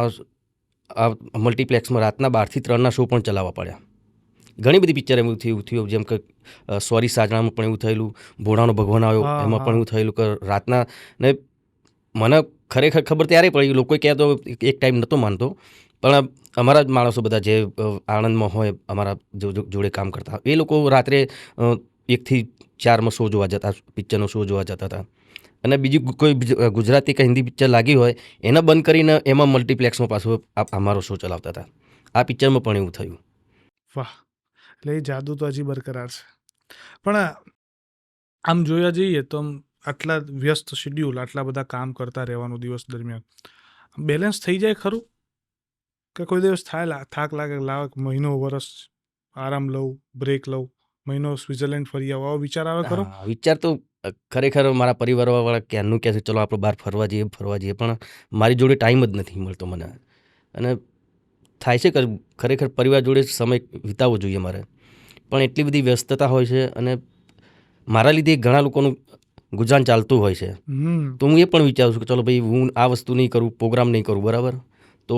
મલ્ટીપ્લેક્સમાં રાતના 12 થી 3ના શો પણ ચલાવવા પડ્યા. ઘણી બધી પિક્ચર એવું થયું, જેમ કે સોરી સાજણામાં પણ એવું થયેલું, ભોળાનો ભગવાન આવ્યો એમાં પણ એવું થયેલું કે રાતના. ને મને ખરેખર ખબર ત્યારે પડી, લોકોએ કહેતો એક ટાઈમ નહોતો માનતો, પણ અમારા જ માણસો બધા જે આણંદમાં હોય, અમારા જોડે કામ કરતા, એ લોકો રાત્રે 1 થી 4માં શો જોવા જતા, પિક્ચરનો શો જોવા જતા હતા. અને બીજી કોઈ ગુજરાતી કે હિન્દી પિક્ચર લાગી હોય એને બંધ કરીને એમાં મલ્ટીપ્લેક્સમાં પાછો અમારો શો ચલાવતા હતા. આ પિક્ચરમાં પણ એવું થયું. વાહ, એટલે એ જાદુ તો હજી બરકરાર છે. પણ આમ જોયા જઈએ તો આટલા વ્યસ્ત શેડ્યુલ, આટલા બધા કામ કરતા રહેવાનું દિવસ દરમિયાન બેલેન્સ થઈ જાય ખરું? કે કોઈ દિવસ થાય થાક લાગે, લાવ મહિનો વરસ આરામ લઉં, બ્રેક લઉં, મહિનો સ્વિટ્ઝરલેન્ડ ફરી આવો વિચાર આવે ખરો? વિચાર તો ખરેખર મારા પરિવારવાળા ક્યારનું કહે છે ચલો આપણે બહાર ફરવા જઈએ, પણ મારી જોડે ટાઈમ જ નથી મળતો મને. અને થાય છે કે ખરેખર પરિવાર જોડે સમય વિતાવવો જોઈએ મારે, પણ એટલી બધી વ્યસ્તતા હોય છે અને મારા લીધે ઘણા લોકોનું ગુજરાન ચાલતું હોય છે. તો હું એ પણ વિચારું છું કે ચલો ભાઈ હું આ વસ્તુ નહીં કરું, પ્રોગ્રામ નહીં કરું, બરાબર? તો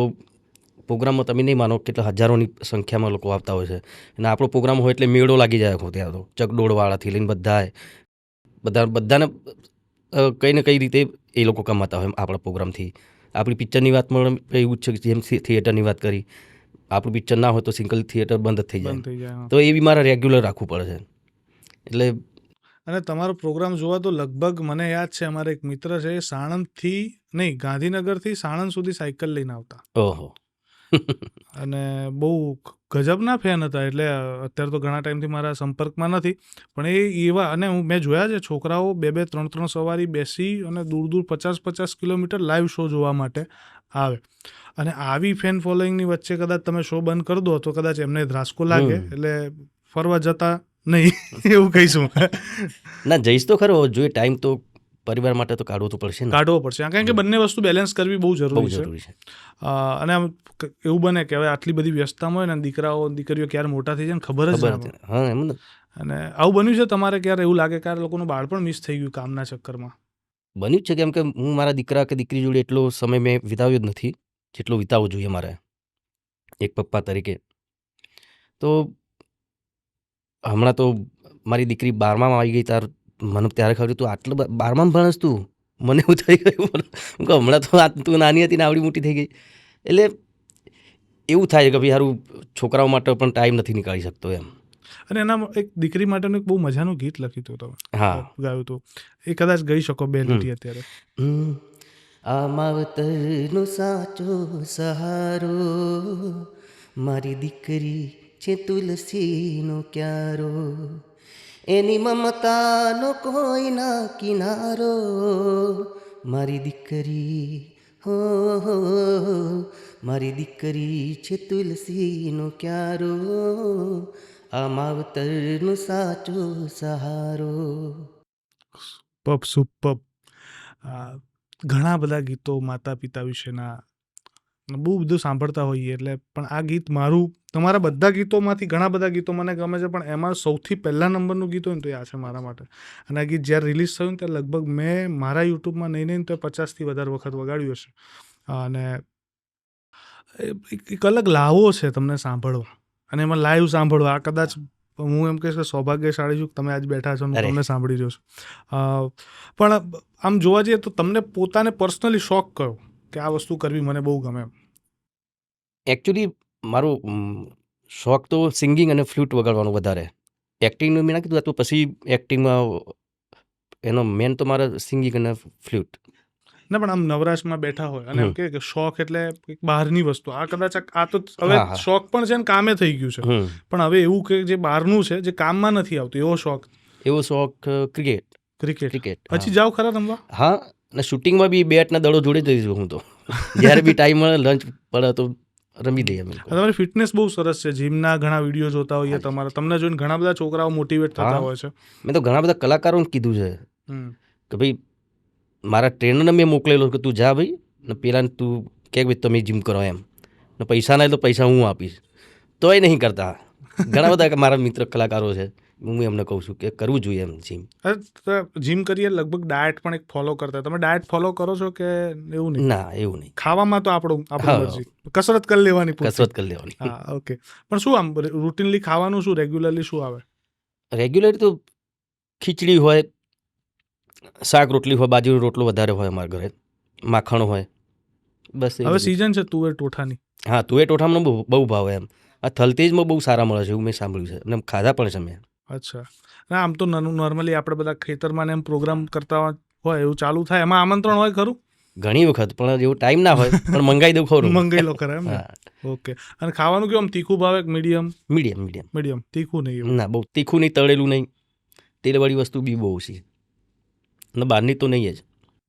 પ્રોગ્રામમાં તમે નહીં માનો કેટલા હજારોની સંખ્યામાં લોકો આવતા હોય છે. અને આપણો પ્રોગ્રામ હોય એટલે મેળો લાગી જાય આખો ત્યાં. તો ચકડોળવાળાથી લઈને બધાને કંઈ ને કઈ રીતે એ લોકો કમાતા હોય આપણા પ્રોગ્રામથી. આપણી પિક્ચરની વાતમાં એવું જ છે કે જેમ થિયેટરની વાત કરી, આપણું પિક્ચર ના હોય તો સિંગલ થિયેટર બંધ જ થઈ જાય. તો એ બી મારે રેગ્યુલર રાખવું પડે છે. એટલે અને તમારો પ્રોગ્રામ જોવા તો લગભગ મને યાદ છે, અમારા એક મિત્ર છે એ સાણંદથી નહીં, ગાંધીનગરથી સાણંદ સુધી સાયકલ લઈને આવતા ઓહો. અને બહુ ગજબના ફેન હતા. એટલે અત્યારે તો ઘણા ટાઈમથી મારા સંપર્કમાં નથી, પણ એ એવા, અને મેં જોયા છે છોકરાઓ 2-2, 3-3 સવારી બેસી અને દૂર દૂર 50-50 કિલોમીટર લાઈવ શો જોવા માટે આવે. અને આવી ફેન ફોલોઈંગની વચ્ચે કદાચ તમે શો બંધ કરી દો તો કદાચ એમને ધ્રાસકો લાગે, એટલે ફરવા જતા નહીં એવું કહીશું. ના, જઈશ તો ખરો, જોઈએ ટાઈમ તો પરિવાર માટે તો કાઢવો તો પડશે ને. કાઢવો પડશે, કારણ કે બંને વસ્તુ બેલેન્સ કરવી બહુ બહુ જરૂરી છે. જરૂરી છે. અને આમ એવું બને કે હવે આટલી બધી વ્યસ્તતામાં હોય ને દીકરાઓ દીકરીઓ ક્યારે મોટા થઈ જાય ને ખબર જ ખબર ના હતી. પડે. હા, એમ ને. અને આવું બન્યું છે તમારે ક્યારે એવું લાગે કે આ લોકોનું બાળપણ મિસ થઈ ગયું કામના ચક્કરમાં? બન્યું જ છે, કેમ કે હું મારા દીકરા કે દીકરી જોડે એટલો સમય મેં વિતાવ્યો જ નથી જેટલો વિતાવવો જોઈએ મારે એક પપ્પા તરીકે. તો હમણાં તો મારી દીકરી 12માં આવી ગઈ, મને ત્યારે ખબર તું આટલું 12માં ભણસ તું, મને એવું થઈ ગયું. હું કહું હમણાં તો તું નાની હતી ને આવડી મોટી થઈ ગઈ. એટલે એવું થાય કે ભાઈ સારું છોકરાઓ માટે પણ ટાઈમ નથી નીકાળી શકતો એમ. અને એના એક દીકરી માટેનું એક બહુ મજાનું ગીત લખ્યું હતું તમે, હા, ગાયું હતું, એ કદાચ ગઈ શકો 2 લીટી અત્યારે. આ માવતરનો સાચો સહારો, મારી દીકરી છે તુલસીનો ક્યારો, એની મમતાનો કોઈ ના કિનારો, મારી દીકરી હો હો, મારી દીકરી છે તુલસીનો ક્યારો, આ માવતરનો સાચો સહારો. સુપર. ઘણા બધા ગીતો માતા પિતા વિશેના બહુ બધું સાંભળતા હોઈએ, એટલે પણ આ ગીત મારું, તમારા બધા ગીતોમાંથી ઘણા બધા ગીતો મને ગમે છે, પણ એમાં સૌથી પહેલા નંબરનું ગીત હોય ને તો એ આ છે મારા માટે. અને આ ગીત જ્યારે રિલીઝ થયું ને ત્યારે લગભગ મેં મારા યુટ્યુબમાં નહીં તો 50થી વધારે વખત વગાડ્યું હશે. અને એક અલગ લાવો છે તમને સાંભળવા, અને એમાં લાઈવ સાંભળવા. આ કદાચ હું એમ કહીશ કે સૌભાગ્યશાળી છું તમે આજ બેઠા છો ને તમને સાંભળી રહ્યો છો. પણ આમ જોવા જઈએ તો તમને પોતાને પર્સનલી શોખ કયો કે આ વસ્તુ કરવી મને બહુ ગમે? એકચ્યુઅલી મારો શોખ તો સિંગિંગ અને ફ્લૂટ વગાડવાનો વધારે. એક્ટિંગનું મેં ના કીધું, તો પછી એક્ટિંગમાં એનો મેન તો મારા સિંગિંગ અને ફ્લૂટ. ના, પણ આમ નવરાશમાં બેઠા હોય અને એમ કે શોખ એટલે એક બહારની વસ્તુ, આ કદાચ આ તો હવે શોખ પણ છે ને કામે થઈ ગયું છે, પણ હવે એવું કે જે બહારનું છે જે કામમાં નથી આવતું એવો શોખ. એવો શોખ ક્રિકેટ. પછી જાઓ ખરા રમવા? હા, અને શૂટિંગમાં બી બેટ ના દડો જોડે જ હું તો જ્યારે બી ટાઈમ મળે લંચ પડે તો રમી દઈએ અમે. તમારી ફિટનેસ બહુ સરસ છે, જીમના ઘણા વિડીયો જોતા હોઈએ તમારા, તમને જોઈને ઘણા બધા છોકરાઓ મોટિવેટ થતા હોય છે. મેં તો ઘણા બધા કલાકારોને કીધું છે કે ભાઈ મારા ટ્રેનરને મેં મોકલેલો કે તું જા ભાઈ ને પેલાને તું કે ભાઈ તમે જીમ કરો એમ, ને પૈસા ના તો પૈસા હું આપીશ, તોય નહીં કરતા. ઘણા બધા મારા મિત્ર કલાકારો છે, હું એમને કહું છું કે કરવું જોઈએ એમ જીમ. જીમ કરીએ લગભગ ડાયટ પણ એક ફોલો કરતા, તમે ડાયટ ફોલો કરો છો કે એવું નહીં? ના, એવું નહીં. ખાવામાં તો આપણી મરજી, કસરત કરી લેવાની. હા, ઓકે. પણ શું આમ રૂટીનલી ખાવાનું શું રેગ્યુલરલી શું આવે? રેગ્યુલર તો ખીચડી હોય, શાક રોટલી હોય, બાજરીનો રોટલો વધારે હોય અમારા ઘરે, માખણ હોય, બસ. હવે સિઝન છે તુવેર ટોઠાની. હા, તુવેર ટોઠામાં બહુ ભાવે એમ. આ થલતેજમાં બહુ સારા મળે છે એવું મેં સાંભળ્યું છે અને ખાધા પણ છે મેં. અચ્છા. ના, આમ તો નોર્મલી આપણે બધા ખેતરમાં એમ પ્રોગ્રામ કરતા હોય એવું ચાલુ થાય, એમાં આમંત્રણ હોય ખરું? ઘણી વખત, પણ એવું ટાઈમ ના હોય પણ મંગાઈ દઉં ખરું. મંગાઈ લો ખરા એમ? ઓકે. અને ખાવાનું કેવું, આમ તીખું ભાવે કે મીડિયમ? મીડિયમ. તીખું નહીં? ના, બહુ તીખું નહીં, તળેલું નહીં, તેલવાળી વસ્તુ બી બહુ ઓછી, અને બહારની તો નહીં જ.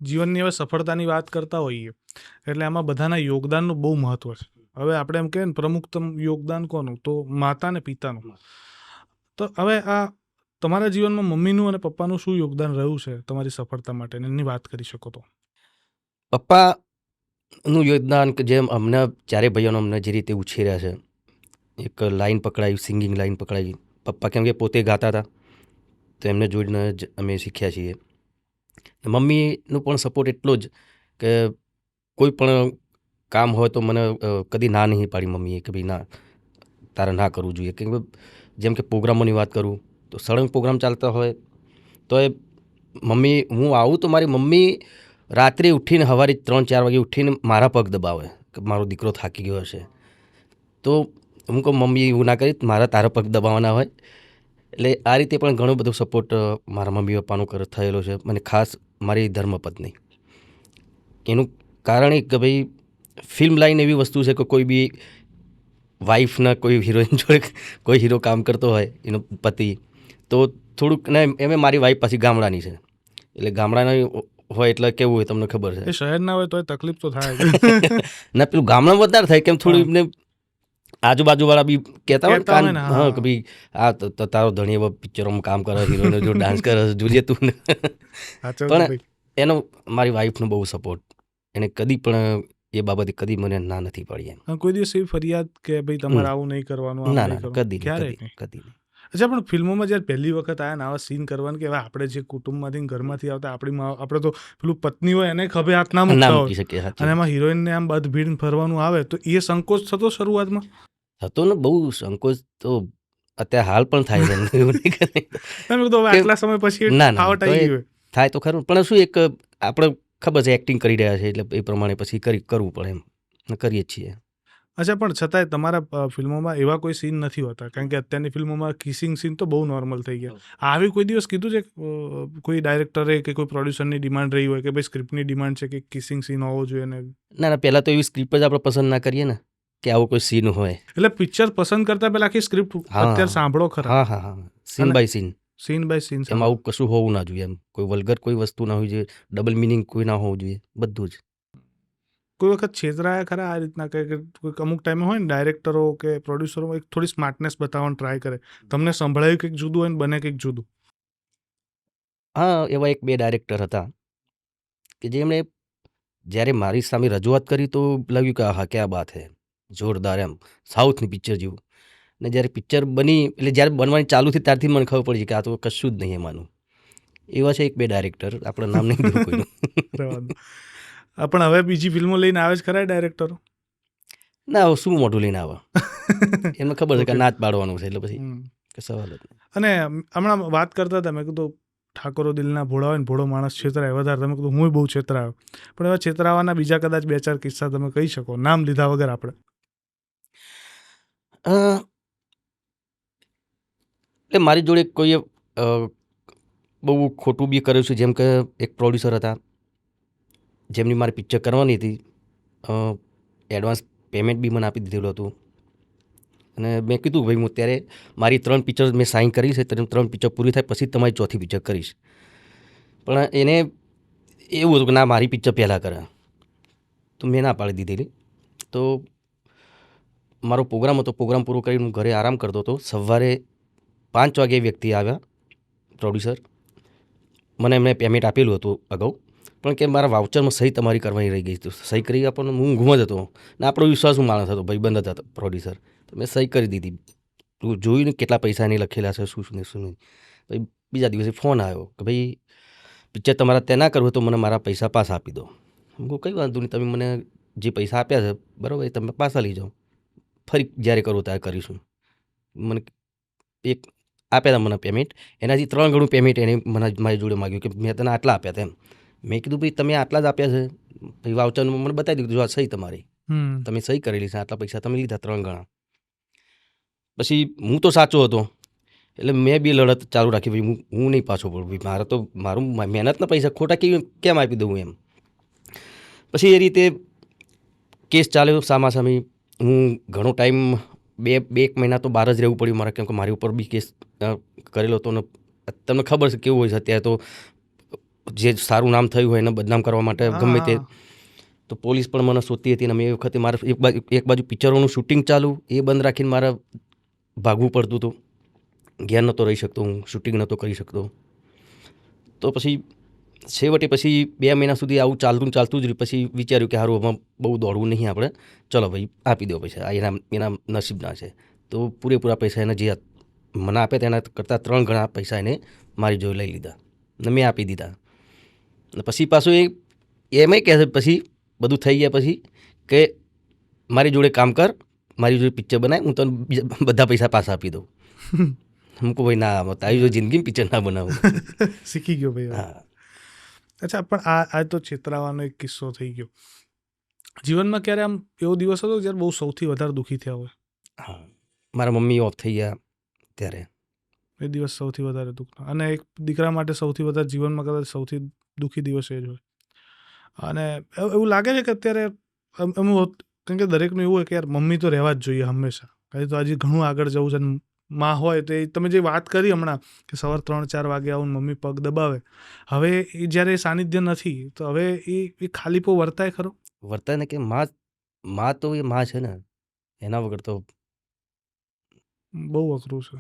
જીવનની હવે સફળતાની વાત કરતા હોઈએ એટલે આમાં બધાના યોગદાનનું બહુ મહત્વ છે. હવે આપણે એમ કહીએ ને પ્રમુખતમ યોગદાન કોનું, તો માતા ને પિતાનું. તો હવે આ તમારા જીવનમાં મમ્મીનું અને પપ્પાનું શું યોગદાન રહ્યું છે તમારી સફળતા માટે, એની વાત કરી શકો તો? પપ્પાનું યોગદાન કે જેમ અમને ચારે ભાઈઓને અમને જે રીતે ઉછેર્યા છે, એક લાઈન પકડાવી, સિંગિંગ લાઈન પકડાવી. પપ્પા કેમ કે પોતે ગાતા હતા તો એમને જોઈને જ અમે શીખ્યા છીએ. મમ્મીનું પણ સપોર્ટ એટલો જ કે કોઈ પણ કામ હોય તો મને કદી ના નહીં પાડી મમ્મીએ કે ભાઈ ના, તારે ના કરવું જોઈએ. કેમ કે જેમ કે પ્રોગ્રામોની વાત કરું તો સળંગ પ્રોગ્રામ ચાલતા હોય તો એ મમ્મી, હું આવું તો મારી મમ્મી રાત્રે ઉઠીને સવારે 3-4 વાગે ઉઠીને મારા પગ દબાવે કે મારો દીકરો થાકી ગયો હશે. તો હું કહું મમ્મી એવું ના કરી, મારા તારા પગ દબાવવાના હોય, એટલે આ રીતે પણ ઘણો બધો સપોર્ટ મારા મમ્મી પપ્પાનો થયેલો છે. મને ખાસ મારી ધર્મપત્ની. એનું કારણ એ કે ભાઈ ફિલ્મ લાઈન એવી વસ્તુ છે કે કોઈ બી વાઈફના કોઈ હિરોઈન જોડે કોઈ હીરો કામ કરતો હોય એનો પતિ, તો થોડુંક ને એમ મારી વાઈફ પાછી ગામડાની છે, એટલે ગામડાની હોય એટલે કેવું હોય તમને ખબર છે. એ શહેર ના હોય તો તકલીફ તો થાય જ. ના પેલું ગામડામાં વધારે થાય કેમ થોડું એમને આજુબાજુવાળા બી કહેતા હોય ને કહેતા હોય ને, હા કે ભાઈ આ તારો ધણી એવા પિક્ચરોમાં કામ કરે, હિરોઈનો જો ડાન્સ કરે જોઈએ તું ને. સાચું પણ ભાઈ. એનો મારી વાઈફનો બહુ સપોર્ટ, એને કદી પણ એ બાબતે કદી મને ના નથી પાડી એમ. કોઈ દિવસ એવી ફરિયાદ કે ભાઈ તમારે આવું નહીં કરવાનું, આમ ના નહીં ના કરવાનું? કદી ક્યારે નહીં, નહીં? કદી નહીં. અચ્છા, પણ ફિલ્મોમાં જ્યારે પહેલી વખત આવ્યા ને આવા સીન કરવાનું, કે હવે આપણે જે કુટુંબમાંથી ઘરમાંથી આવતા આપણે તો પેલું પત્ની હોય એને ખભે હાથ ના ના મૂકતા મૂકી હોય, શકીએ સાચી અને વાત. એમાં હિરોઈનને આમ બધ ભીડ ફરવાનું આવે તો એ સંકોચ થતો શરૂઆતમાં? થતો ને બહુ સંકોચ તો અત્યારે હાલ પણ થાય છે એમને એવું નહીં કે નહીં. તમે કીધું હવે કે આટલા સમય પછી ના ના ફાવટ તો આવી એ ગઈ હોય. થાય તો ખરું, પણ શું એક આપણે ખબર છે એક્ટિંગ કરી રહ્યા છે એટલે એ પ્રમાણે પછી કરવું પડે એમ, ને કરીએ જ છીએ. અચ્છા, પણ છતાંય તમારા ફિલ્મોમાં એવા કોઈ સીન નથી હોતા, કારણ કે અત્યારની ફિલ્મોમાં કિસિંગ સીન તો બહુ નોર્મલ થઈ ગયા. આવી કોઈ દિવસ કીધું છે કોઈ ડાયરેક્ટરે કે કોઈ પ્રોડ્યુસરની ડિમાન્ડ રહી હોય કે ભાઈ સ્ક્રિપ્ટની ડિમાન્ડ છે કે કિસિંગ સીન હોવો જોઈએ ને? ના ના પહેલાં તો એવી સ્ક્રિપ્ટ જ આપણે પસંદ ના કરીએ ને કે આવો કોઈ સીન હોય. એટલે પિક્ચર પસંદ કરતા પહેલા આખી સ્ક્રિપ્ટ અત્યારે સાંભળો ખરા? હા હા હા, scene by scene, scene by scene. એમાં આવું કશું હોવું ના જોઈએ, એમ કોઈ વલ્ગર કોઈ વસ્તુ ના હોવી જોઈએ, ડબલ મિનિંગ કોઈ ના હોવું જોઈએ, બધું જ. કોઈ વખત છેતરાયા ખરા આ રીતના કે કોઈક અમુક ટાઈમે હોય ને ડાયરેક્ટરો કે પ્રોડ્યુસરો એક થોડી સ્માર્ટનેસ બતાવવાનો ટ્રાય કરે, તમને સંભળાયું કંઈક જુદું હોય ને બને કંઈક જુદું? હા, એવા એક બે ડાયરેક્ટર હતા કે જેમણે જ્યારે મારી સામે રજૂઆત કરી તો લાગ્યું કે હા ક્યાં બાત હે, જોરદાર, એમ સાઉથની પિક્ચર જેવું. ને જ્યારે પિક્ચર બની એટલે જ્યારે બનવાની ચાલુ થઈ ત્યારથી મને ખબર પડી કે આ તો કશું જ નહીં એમાંનું. એવા છે એક બે ડાયરેક્ટર, આપણે નામ નહીં દેવું કોઈનું. રહેવા દો. પણ હવે બીજી ફિલ્મો લઈને આવે જ ખરા ડાયરેક્ટરો? ના હવે શું મોઢું લઈને આવે, એમને ખબર છે કે Okay. ના જ પાડવાનું છે એટલે પછી કે સવાલ જ નહીં. અને હમણાં વાત કરતા હતા, મેં કીધું ઠાકોરો દિલના ભોળા હોય ને ભોળો માણસ છેતરાય વધારે, તમે કીધું હું બહુ છેતરાયો, પણ એવા છેતરાવાના બીજા કદાચ બે ચાર કિસ્સા તમે કહી શકો નામ લીધા વગર આપણે? અ, એટલે મારી જોડે કોઈએ બહુ ખોટું બી કર્યું છે, જેમ કે એક પ્રોડ્યુસર હતા જેમની મારી પિક્ચર કરવાની હતી, એડવાન્સ પેમેન્ટ બી મને આપી દીધેલું હતું, અને મેં કીધું ભાઈ હું ત્યારે મારી 3 પિક્ચર મેં સાઇન કરી છે, 3 પિક્ચર પૂરી થાય પછી તમારી ચોથી પિક્ચર કરીશ. પણ એને એવું હતું કે ના મારી પિક્ચર પહેલાં કરે, તો મેં ના પાડી દીધેલી. તો મારો પ્રોગ્રામ હતો, પ્રોગ્રામ પૂરો કરીને હું ઘરે આરામ કરતો હતો. સવારે 5 વાગે વ્યક્તિ આવ્યા પ્રોડ્યુસર, મને એમણે પેમેન્ટ આપેલું હતું અગાઉ, પણ કે મારા વાઉચરમાં સહી તમારી કરવાની રહી ગઈ હતી, સહી કરી આપણને હું ઊંઘમાં જ હતો ને આપણો વિશ્વાસુ માણસ હતો, ભાઈબંધ હતા પ્રોડ્યુસર, તો મેં સહી કરી દીધી. તું જોયું ને કેટલા પૈસા એને લખેલા છે, શું ને શું નહીં. પછી બીજા દિવસે ફોન આવ્યો કે ભાઈ પિક્ચર તમારા ત્યાં ના કરવું હોય તો મને મારા પૈસા પાછા આપી દો. હું કહું કંઈ વાંધો નહીં, તમે મને જે પૈસા આપ્યા છે બરાબર એ તમે પાછા લઈ જાઓ, ફરી જ્યારે કરવું ત્યારે કરીશું. મને એક આપ્યા હતા મને પેમેન્ટ, એનાથી 3 ગણું પેમેન્ટ એને મારી જોડે માગ્યું કે મેં તને આટલા આપ્યા હતા એમ. મેં કીધું ભાઈ તમે આટલા જ આપ્યા છે, ભાઈ વાઉચરમાં મને બતાવી દીધું, જો આ સહી તમારી, તમે સહી કરેલી છે, આટલા પૈસા તમે લીધા 3 ગણા. પછી હું તો સાચો હતો એટલે મેં બી લડત ચાલુ રાખી, ભાઈ હું નહીં પાછો પડું, ભાઈ મારે તો મારું મહેનતના પૈસા ખોટા કેમ આપી દઉં એમ. પછી એ રીતે કેસ ચાલ્યો સામાસામી. હું ઘણો ટાઈમ 1 મહિના તો બહાર જ રહેવું પડ્યું મારે, કેમ કે મારી ઉપર બી કેસ કરેલો હતો ને તમને ખબર છે કેવું હોય છે અત્યારે તો, જે સારું નામ થયું હોય એને બદનામ કરવા માટે ગમે તે, તો પોલીસ પણ મને શોધતી હતી. અને મેં એ વખતે મારે એક બાજુ પિક્ચરોનું શૂટિંગ ચાલુ, એ બંધ રાખીને મારે ભાગવું પડતું હતું, ઘેર નહોતો રહી શકતો, હું શૂટિંગ નહોતો કરી શકતો. તો પછી છેવટે પછી 2 મહિના સુધી આવું ચાલતું જ રહ્યું. પછી વિચાર્યું કે સારું આમાં બહુ દોડવું નહીં આપણે, ચલો ભાઈ આપી દો પૈસા, આ એના નસીબના છે. તો પૂરેપૂરા પૈસા એને જે મને આપ્યા તેના કરતાં 3 ગણા પૈસા એને મારી જોડે લઈ લીધા ને મેં આપી દીધા. અને પછી પાછું એમાંય કહે છે પછી બધું થઈ ગયા પછી કે મારી જોડે કામ કર, મારી જોડે પિક્ચર બનાય, હું તને બધા પૈસા પાછા આપી દઉં. હું કહું ભાઈ ના, તારી જો જિંદગી પિક્ચર ના બનાવું. શીખી ગયો ભાઈ. હા. અચ્છા, પણ આ તો છેતરાવાનો એક કિસ્સો થઈ ગયો. જીવનમાં ક્યારે આમ એવો દિવસ હતો જ્યારે બહુ સૌથી વધારે દુઃખી થયા હોય? હા, મારા મમ્મી ઓફ થઈ ગયા ત્યારે. એ દિવસ સૌથી વધારે દુઃખનો, અને એક દીકરા માટે સૌથી વધારે જીવનમાં કદાચ સૌથી દુઃખી દિવસ એ જ હોય. અને એવું લાગે છે કે અત્યારે એમ કારણ કે દરેકનું એવું હોય કે યાર મમ્મી તો રહેવા જ જોઈએ હંમેશા, કારણ તો હજી ઘણું આગળ જવું છે. માં હોય તો એ તમે જે વાત કરી હમણાં કે સવાર 3-4 વાગે આવું મમ્મી પગ દબાવે, હવે એ જ્યારે એ સાનિધ્ય નથી તો હવે એ ખાલીપો વર્તાય ખરો? વર્તાય ને કે માં તો એ માં છે ને, એના વગર તો બહુ અઘરું છે.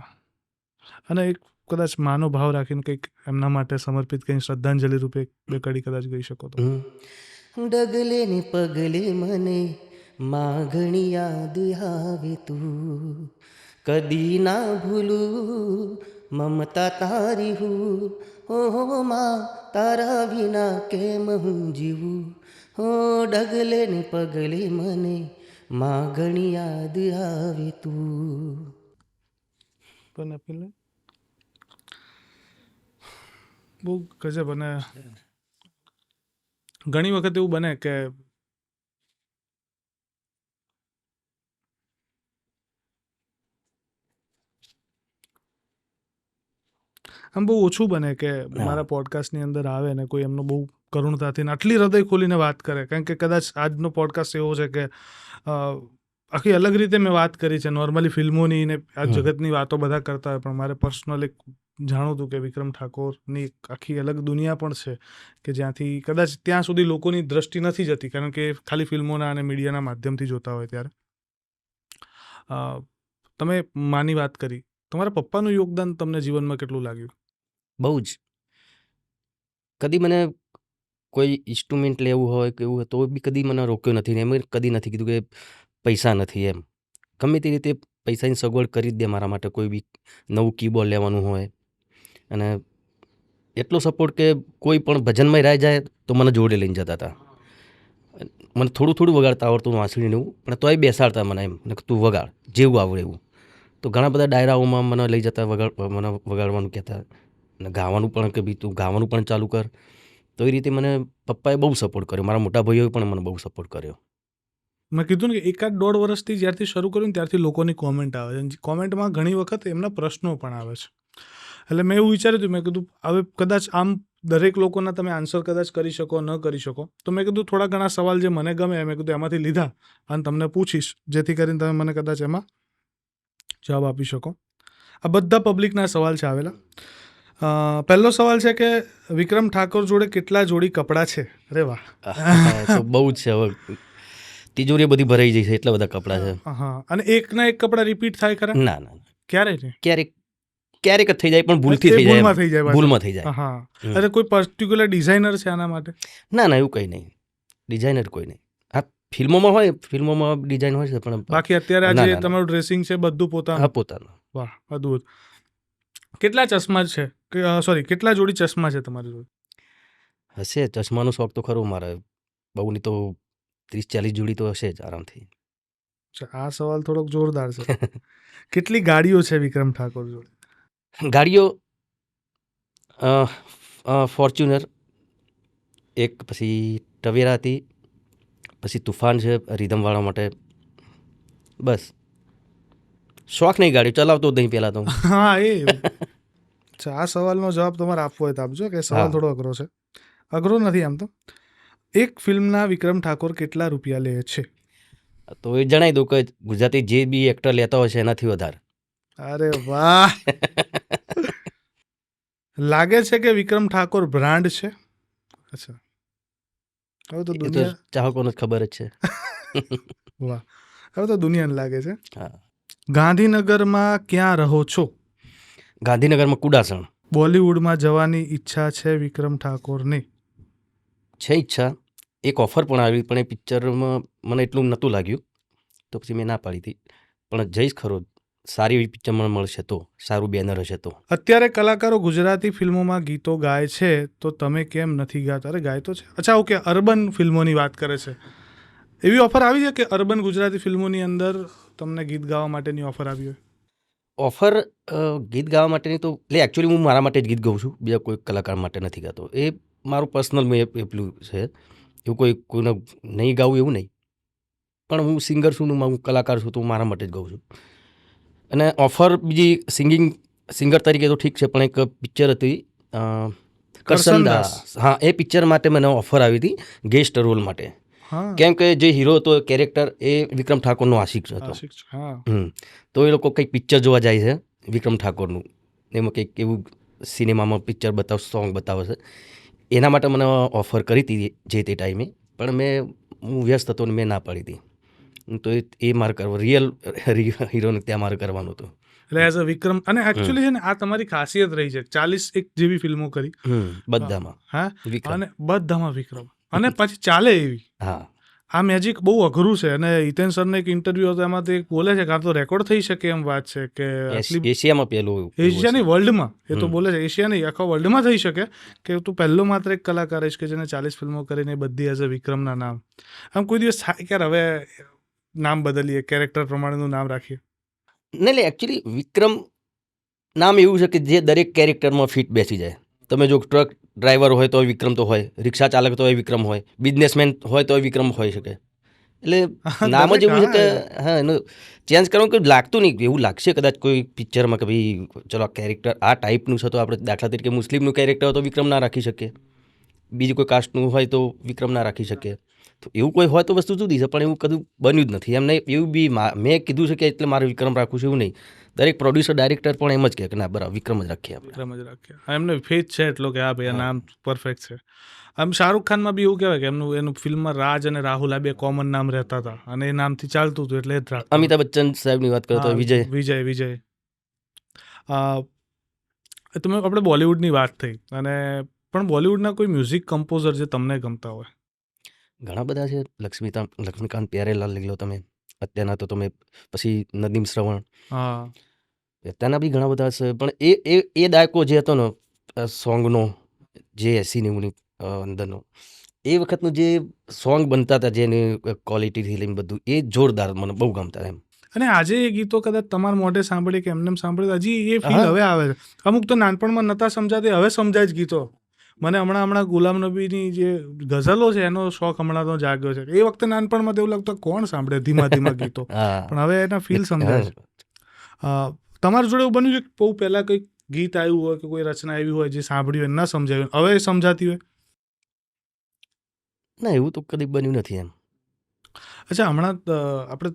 અને એક કદાચ માનો ભાવ રાખીને કંઈક એમના માટે સમર્પિત કંઈ શ્રદ્ધાંજલિ રૂપે 2 કડી કદાચ ગઈ શકો તો. ડગલે ને પગલે મને માં ઘણી યાદ આવે તું, કદી ના ભૂલું મમતા તારી હું, હો માં તારા વિના કેમ હું જીવું, હો ડગલે ને પગલે મને માં ઘણી યાદ આવે તું. પણ પેલે બહુ ગજબ. અને ઘણી વખત એવું બને કે આમ બહુ ઓછું બને કે મારા પોડકાસ્ટની અંદર આવે ને કોઈ એમનો બહુ કરુણતાથી ને આટલી હૃદય ખોલીને વાત કરે, કારણ કે કદાચ આજનો પોડકાસ્ટ એવો છે કે આખી અલગ રીતે મેં વાત કરી છે. નોર્મલી ફિલ્મોની ને આ જગતની વાતો બધા કરતા હોય, પણ મારે પર્સનલ એક જાણું હતું કે વિક્રમ ઠાકોરની એક આખી અલગ દુનિયા પણ છે કે જ્યાંથી કદાચ ત્યાં સુધી લોકોની દ્રષ્ટિ નથી જતી, કારણ કે ખાલી ફિલ્મોના અને મીડિયાના માધ્યમથી જોતા હોય. ત્યારે તમે માની વાત કરી, તમારા પપ્પાનું યોગદાન તમને જીવનમાં કેટલું લાગ્યું? બહુ જ. કદી મને કોઈ ઇન્સ્ટ્રુમેન્ટ લેવું હોય કે એવું હોય તો બી કદી મને રોક્યો નથી ને એમ કદી નથી કીધું કે પૈસા નથી એમ. ગમે તે રીતે પૈસાની સગવડ કરી જ દે મારા માટે, કોઈ બી નવું કીબોર્ડ લેવાનું હોય. અને એટલો સપોર્ટ કે કોઈ પણ ભજનમાં રાઈ જાય તો મને જોડે લઈને જતા હતા. મને થોડું વગાડતા આવડતું વાંસળીને એવું, પણ તોય બેસાડતા મને એમ ને તું વગાડ જેવું આવડે એવું. તો ઘણા બધા ડાયરાઓમાં મને લઈ જતા, મને વગાડવાનું કહેતા અને ગાવાનું પણ કે ભાઈ તું ગાવાનું પણ ચાલુ કર. તો એ રીતે મને પપ્પાએ બહુ સપોર્ટ કર્યો, મારા મોટા ભાઈઓએ પણ મને બહુ સપોર્ટ કર્યો. મેં કીધું ને કે 1-1.5 વર્ષથી જ્યારથી શરૂ કર્યું ને ત્યારથી લોકોની કોમેન્ટ આવે છે. કોમેન્ટમાં ઘણી વખત એમના પ્રશ્નો પણ આવે છે. એટલે મેં એવું વિચાર્યું હતું, મેં કીધું હવે કદાચ આમ દરેક લોકોના તમે આન્સર કદાચ કરી શકો ન કરી શકો, તો મેં કીધું થોડા ઘણા સવાલ જે મને ગમે મેં કીધું એમાંથી લીધા અને તમને પૂછીશ, જેથી કરીને તમે મને કદાચ એમાં જવાબ આપી શકો. આ બધા પબ્લિકના સવાલ છે આવેલા. પહેલો સવાલ છે કે વિક્રમ ઠાકોર જોડે કેટલા જોડી કપડાં છે? અરે વાહ, તો બહુ જ છે. હવે તિજોરી બધી ભરાઈ જઈ છે, એટલા બધા કપડાં છે. હા. અને એકના એક કપડાં રિપીટ થાય ખરા? ના ના, ક્યારે છે? ક્યારેક જ થઈ જાય, પણ ભૂલથી થઈ ભૂલમાં જાય. થઈ જાય. ભૂલમાં થઈ જાય. હા. અરે કોઈ પર્ટિક્યુલર ડિઝાઇનર છે આના માટે? ના એવું કંઈ નહીં, ડિઝાઇનર કોઈ નહીં. હા, ફિલ્મોમાં હોય, ફિલ્મોમાં ડિઝાઇન હોય છે, પણ બાકી અત્યારે ના, આજે ના. તમારું ડ્રેસિંગ છે બધું પોતાનું? હા, પોતાનું. વાહ, અદભુત. કેટલા ચશ્મા છે? સોરી, કેટલા જોડી ચશ્મા છે તમારી જોડે? હશે, ચશ્માનો શોખ તો ખરો મારે. બહુ નહીં તો 30-40 જોડી તો હશે જ આરામથી. આ સવાલ થોડોક જોરદાર છે. કેટલી ગાડીઓ છે વિક્રમ ઠાકોર જોડે? ગાડીઓ ફોર્ચ્યુનર એક, પછી ટવેરા હતી, પછી તુફાન છે રિધમવાળા માટે. બસ. શોખ નહીં, ગાડી ચલાવતો જ નહીં પહેલાં તો. હા, આ સવાલનો જવાબ તમારે આપવો હોય તો આપજો, કે સવાલ થોડો અઘરો છે. અઘરો નથી આમ તો. એક ફિલ્મના વિક્રમ ઠાકોર કેટલા રૂપિયા લે છે? તો એ જણાવી દઉં કે ગુજરાતી જે બી એક્ટર લેતા હોય છે એનાથી વધારે. અરે વાહ. લાગે છે કે વિક્રમ ઠાકોર બ્રાન્ડ છે? અચ્છા, હવે તો એ તો દુનિયા, ચાહકોને ખબર જ છે. વાહ, હવે તો દુનિયાને લાગે છે. હા. ગાંધીનગરમાં ક્યાં રહો છો? ગાંધીનગરમાં કુડાસણ. બોલિવૂડમાં જવાની ઈચ્છા છે વિક્રમ ઠાકોરની? છે ઈચ્છા. એક ઓફર પણ આવી, પણ એ પિક્ચરમાં મને એટલું નહોતું લાગ્યું, તો પછી મેં ના પાડી હતી. પણ જઈશ ખરો, સારી એવી પિક્ચરમાં મળશે તો, સારું બેનર હશે તો. અત્યારે કલાકારો ગુજરાતી ફિલ્મોમાં ગીતો ગાય છે, તો તમે કેમ નથી ગાતા? અરે ગાય તો છે. અચ્છા, ઓકે, અર્બન ફિલ્મોની વાત કરે છે. એવી ઓફર આવી છે કે અર્બન ગુજરાતી ફિલ્મોની અંદર તમને ગીત ગાવા માટેની ઓફર આવી હોય? ઓફર ગીત ગાવા માટેની તો એટલે એકચ્યુઅલી હું મારા માટે જ ગીત ગાઉં છું, બીજા કોઈ કલાકાર માટે નથી ગાતો. એ મારું પર્સનલ મેં પેલું છે. એવું કોઈને નહીં ગાવું એવું નહીં, પણ હું સિંગર છું, હું કલાકાર છું, તો હું મારા માટે જ ગાઉં છું. અને ઓફર બીજી સિંગિંગ સિંગર તરીકે તો ઠીક છે, પણ એક પિક્ચર હતી કરશન દાસ. હા, એ પિક્ચર માટે મને ઓફર આવી હતી ગેસ્ટ રોલ માટે. હા કેમ કે જે હીરો હતો કેરેક્ટર એ વિક્રમ ઠાકોરનો આશિક હતો. આશિક છે, હા તો એ લોકો કંઈક પિક્ચર જોવા જાય છે વિક્રમ ઠાકોરનું, એમાં કંઈક એવું સિનેમામાં પિક્ચર બતાવ સોંગ બતાવે છે. એના માટે મને ઓફર કરી હતી જે તે ટાઈમે, પણ હું વ્યસ્ત હતો ને મેં ના પાડી હતી. તો એ મારે કરવું, રિયલ હીરોને ત્યાં મારે કરવાનું હતું. એટલે એઝ અ વિક્રમ. અને એકચ્યુઅલી છે ને આ તમારી ખાસિયત રહી છે, 41 જેવી ફિલ્મો કરી બધામાં હા, વિક્રમ. અને બધામાં વિક્રમ, અને પછી ચાલે એવી. હા, આ મેજિક બહુ અઘરું છે. અને હિતેન સરને એક ઇન્ટરવ્યુ હતો, એમાં તો એક બોલે છે કાં તો રેકોર્ડ થઈ શકે એમ વાત છે કે આટલી એશિયામાં પેલું એશિયાની વર્લ્ડમાં, એ તો બોલે છે એશિયા નહીં આખા વર્લ્ડમાં થઈ શકે કે તું પહેલો માત્ર એક કલાકાર છે કે જેને 40 ફિલ્મો કરીને બધી એઝ અ વિક્રમના નામ. આમ કોઈ દિવસ થાય કે હવે નામ બદલીએ, કેરેક્ટર પ્રમાણેનું નામ રાખીએ? નહીં, એટલે એકચ્યુઅલી વિક્રમ નામ એવું છે કે જે દરેક કેરેક્ટરમાં ફિટ બેસી જાય. તમે જો ટ્રક ડ્રાઈવર હોય તો વિક્રમ તો હોય, રિક્ષા ચાલક તો વિક્રમ હોય, બિઝનેસમેન હોય તો વિક્રમ હોઈ શકે. એટલે નામ જ એવું છે કે હા, એનું ચેન્જ કરવાનું કોઈ લાગતું નહીં. એવું લાગશે કદાચ કોઈ પિક્ચરમાં કે ભાઈ ચલો આ કેરેક્ટર આ ટાઈપનું છે, તો આપણે દાખલા તરીકે મુસ્લિમનું કેરેક્ટર હોય તો વિક્રમ ના રાખી શકીએ, બીજી કોઈ કાસ્ટનું હોય તો વિક્રમ ના રાખી શકીએ. તો એવું કોઈ હોય તો વસ્તુ જુદી છે, પણ એવું કદું બન્યું જ નથી. એમ નહીં, એવું બી મેં કીધું છે કે એટલે મારે વિક્રમ રાખવું છે એવું નહીં. દરેક પ્રોડ્યુસર ડાયરેક્ટર પણ એમ જ કહે કે ના બરાબર વિક્રમ જ રાખીએ આપણે. વિક્રમ જ રાખીએ. એમને ફેથ છે એટલો કે હા ભાઈ આ નામ પરફેક્ટ છે. આમ શાહરૂખ ખાનમાં બી એવું કહેવાય કે એનું ફિલ્મમાં રાજ અને રાહુલ આ બે કોમન નામ રહેતા હતા, અને એ નામથી ચાલતું હતું એટલે જ રાખતા. અમિતાભ બચ્ચન સાહેબની વાત કરો તો વિજય. તમે આપણે બોલિવૂડની વાત થઈ, અને પણ બોલિવૂડના કોઈ મ્યુઝિક કમ્પોઝર જે તમને ગમતા હોય? ઘણા બધા છે. લક્ષ્મીકાંત પ્યારેલાલ લઈ લો તમે, અત્યારના તો તમે પછી નદીમ શ્રવણ, હા અત્યારના બી ઘણા બધા છે. પણ એ દાયકો જે હતો ને સોંગનો, જે 80-90ની અંદરનો, એ વખતનું જે સોંગ બનતા હતા, જેની ક્વોલિટીથી લઈને બધું, એ જોરદાર મને બહુ ગમતા એમ. અને આજે એ ગીતો કદાચ તમારા મોઢે સાંભળીએ કે એમને સાંભળીએ, હજી એ ફીલ હવે આવે છે. અમુક તો નાનપણમાં નહોતા સમજાતી, હવે સમજાય જ ગીતો. મને હમણાં ગુલામ નબીની જે ગઝલો છે એનો શોખ હમણાં તો જાગ્યો છે. એ વખતે નાનપણમાં તો એવું લાગતું કોણ સાંભળે ધીમા ગીતો, પણ હવે એના ફીલ સમજાય છે. તમારી જોડે એવું બન્યું છે કે બહુ પહેલાં કંઈક ગીત આવ્યું હોય કે કોઈ રચના આવી હોય જે સાંભળ્યું હોય ન સમજાયું, હવે એ સમજાતી હોય? ના, એવું તો કદી બન્યું નથી એમ. અચ્છા, હમણાં આપણે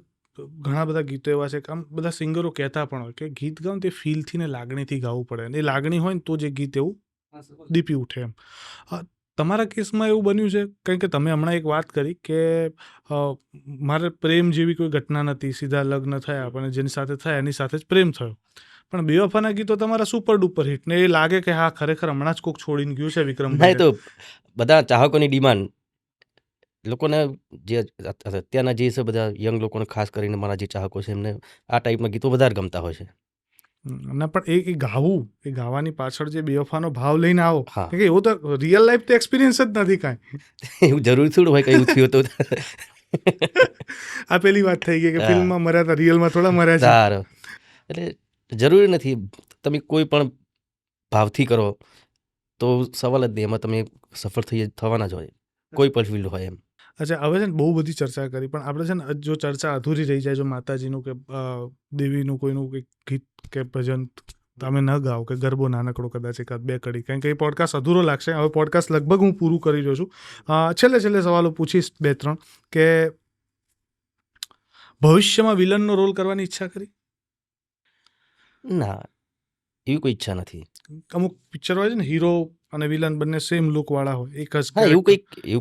ઘણા બધા ગીતો એવા છે કે આમ બધા સિંગરો કહેતા પણ હોય કે ગીત ગાઉં તે ફીલથી ને લાગણીથી ગાવું પડે, અને એ લાગણી હોય ને તો જે ગીત એવું દીપી ઉઠે એમ. તમારા કેસમાં એવું બન્યું છે? કારણ કે તમે હમણાં એક વાત કરી કે મારે પ્રેમ જેવી કોઈ ઘટના નથી, સીધા લગ્ન થયા, પણ જેની સાથે થયા એની સાથે જ પ્રેમ થયો, પણ બેવફાના ગીતો તમારા સુપર ડુપર હિટ, ને એ લાગે કે હા ખરેખર હમણાં જ કોઈક છોડીને ગયું છે વિક્રમ. ના, એ તો બધા ચાહકોની ડિમાન્ડ, લોકોને જે અત્યારના જે છે બધા યંગ લોકોને, ખાસ કરીને મારા જે ચાહકો છે એમને આ ટાઈપના ગીતો વધારે ગમતા હોય છે. ના, પણ એ ગાવું, એ ગાવાની પાછળ જે બેવફાનો ભાવ લઈને આવો, હા, કે એવું તો રિયલ લાઈફ તો એક્સપિરિયન્સ જ નથી કાંઈ. એવું જરૂરી થોડું હોય કે એવું થયું તો. આ પેલી વાત થઈ ગઈ કે ફિલ્મમાં મર્યા હતા, રિયલમાં થોડા મર્યા છે. સારું, એટલે જરૂરી નથી. તમે કોઈ પણ ભાવથી કરો તો સવાલ જ નહીં, એમાં તમે સફળ થવાના જ હોય, કોઈ પણ ફિલ્ડ હોય એમ. અચ્છા, હવે છે ને બહુ બધી ચર્ચા કરી, પણ આપણે છે ને જો ચર્ચા અધૂરી રહી જાય, જો માતાજીનું કે દેવીનું કોઈનું કંઈક ગીત કે ભજન તમે ન ગાઓ, કે ગરબો નાનકડો કદાચ એકાદ બે કડી, કારણ કે એ પોડકાસ્ટ અધૂરો લાગશે. હવે પોડકાસ્ટ લગભગ હું પૂરું કરી રહ્યો છું. છેલ્લે સવાલો પૂછીશ 2-3 કે ભવિષ્યમાં વિલનનો રોલ કરવાની ઈચ્છા કરી? ના, એવી કોઈ ઈચ્છા નથી. અમુક પિક્ચર હોય છે ને હીરો અને વિલન બંને સેમ લુક વાળા હોય, એક જ. હા, એવું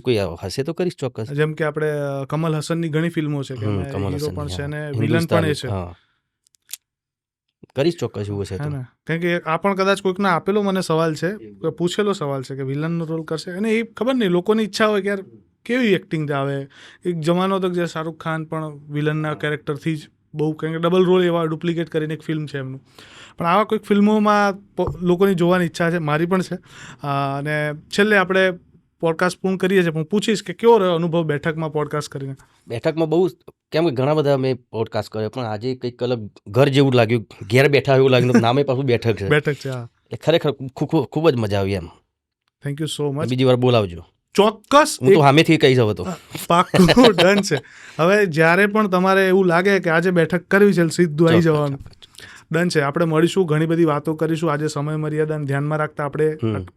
કોઈ હશે તો કરીશ ચોક્કસ. જેમ કે આપણે કમલ હસનની ઘણી ફિલ્મો છે કે હીરો પણ છે ને વિલન પણ એ છે. કરીશ ચોક્કસ, એવું હશે તો. કારણ કે આ પણ કદાચ કોઈકને આપેલો મને સવાલ છે, પૂછેલો સવાલ છે કે વિલનનો રોલ કરશે, અને એ ખબર નહીં લોકોની ઈચ્છા હોય કે યાર કેવી એક્ટિંગ આવે. એક જમાનો હતો જે શાહરૂખ ખાન પણ વિલનના કેરેક્ટરથી જ બહુ, કારણ કે ડબલ રોલ એવા ડુપ્લિકેટ કરીને એક ફિલ્મ છે એમનું, પણ આવા કોઈક ફિલ્મોમાં લોકોની જોવાની ઈચ્છા છે, મારી પણ છે. અને છેલ્લે આપણે પોડકાસ્ટ પૂર્ણ કરીએ છીએ, હું પૂછીશ કે કેવો રહ્યો અનુભવ બેઠકમાં પોડકાસ્ટ કરીને? બેઠકમાં બહુ, કેમ કે ઘણા બધા મેં પોડકાસ્ટ કર્યો, પણ આજે કંઈક અલગ ઘર જેવું લાગ્યું, ઘેર બેઠા એવું લાગ્યું, નામે પાછું બેઠક છે. બેઠક છે, હા. એ ખરેખર ખૂબ જ મજા આવી એમ. Thank you so much. બીજી વાર બોલાવજો. ચોક્કસ, હું તો સામેથી કહી શકું તો. પાક્કું, ડન છે. હવે જ્યારે પણ તમારે એવું લાગે કે આજે બેઠક કરવી છે, સીધું આવી જવાનું. ડન છે. આપણે મળીશું, ઘણી બધી વાતો કરીશું. આજે સમય મર્યાદાને ધ્યાનમાં રાખતા આપણે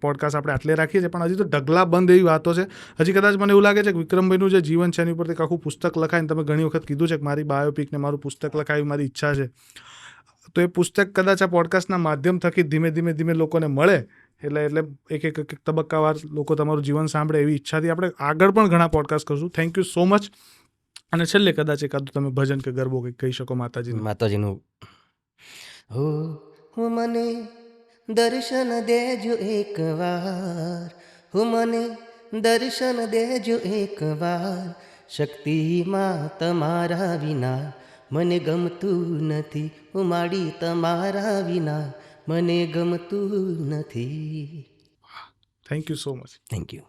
પોડકાસ્ટ આપણે આટલે રાખીએ છીએ, પણ હજી તો ઢગલા બંધ એવી વાતો છે. હજી કદાચ મને એવું લાગે છે કે વિક્રમભાઈનું જે જીવન છે એની ઉપર એક આખું પુસ્તક લખાય. તમે ઘણી વખત કીધું છે કે મારી બાયોપિક ને મારું પુસ્તક લખાય એવી મારી ઈચ્છા છે. તો એ પુસ્તક કદાચ આ પોડકાસ્ટના માધ્યમ થકી ધીમે ધીમે લોકોને મળે, એટલે એક તબક્કાવાર લોકો તમારું જીવન સાંભળે એવી ઈચ્છાથી આપણે આગળ પણ ઘણા પોડકાસ્ટ કરશું. Thank you so much. અને છેલ્લે કદાચ એકાદું તમે ભજન કે ગરબો કંઈક કહી શકો માતાજીનું. હો મને દર્શન દેજો એકવાર, હો મને દર્શન દેજો એકવાર, શક્તિમાં તમારા વિના મને ગમતું નથી, હું માડી તમારા વિના મને ગમતું નથી. Thank you so much. Thank you.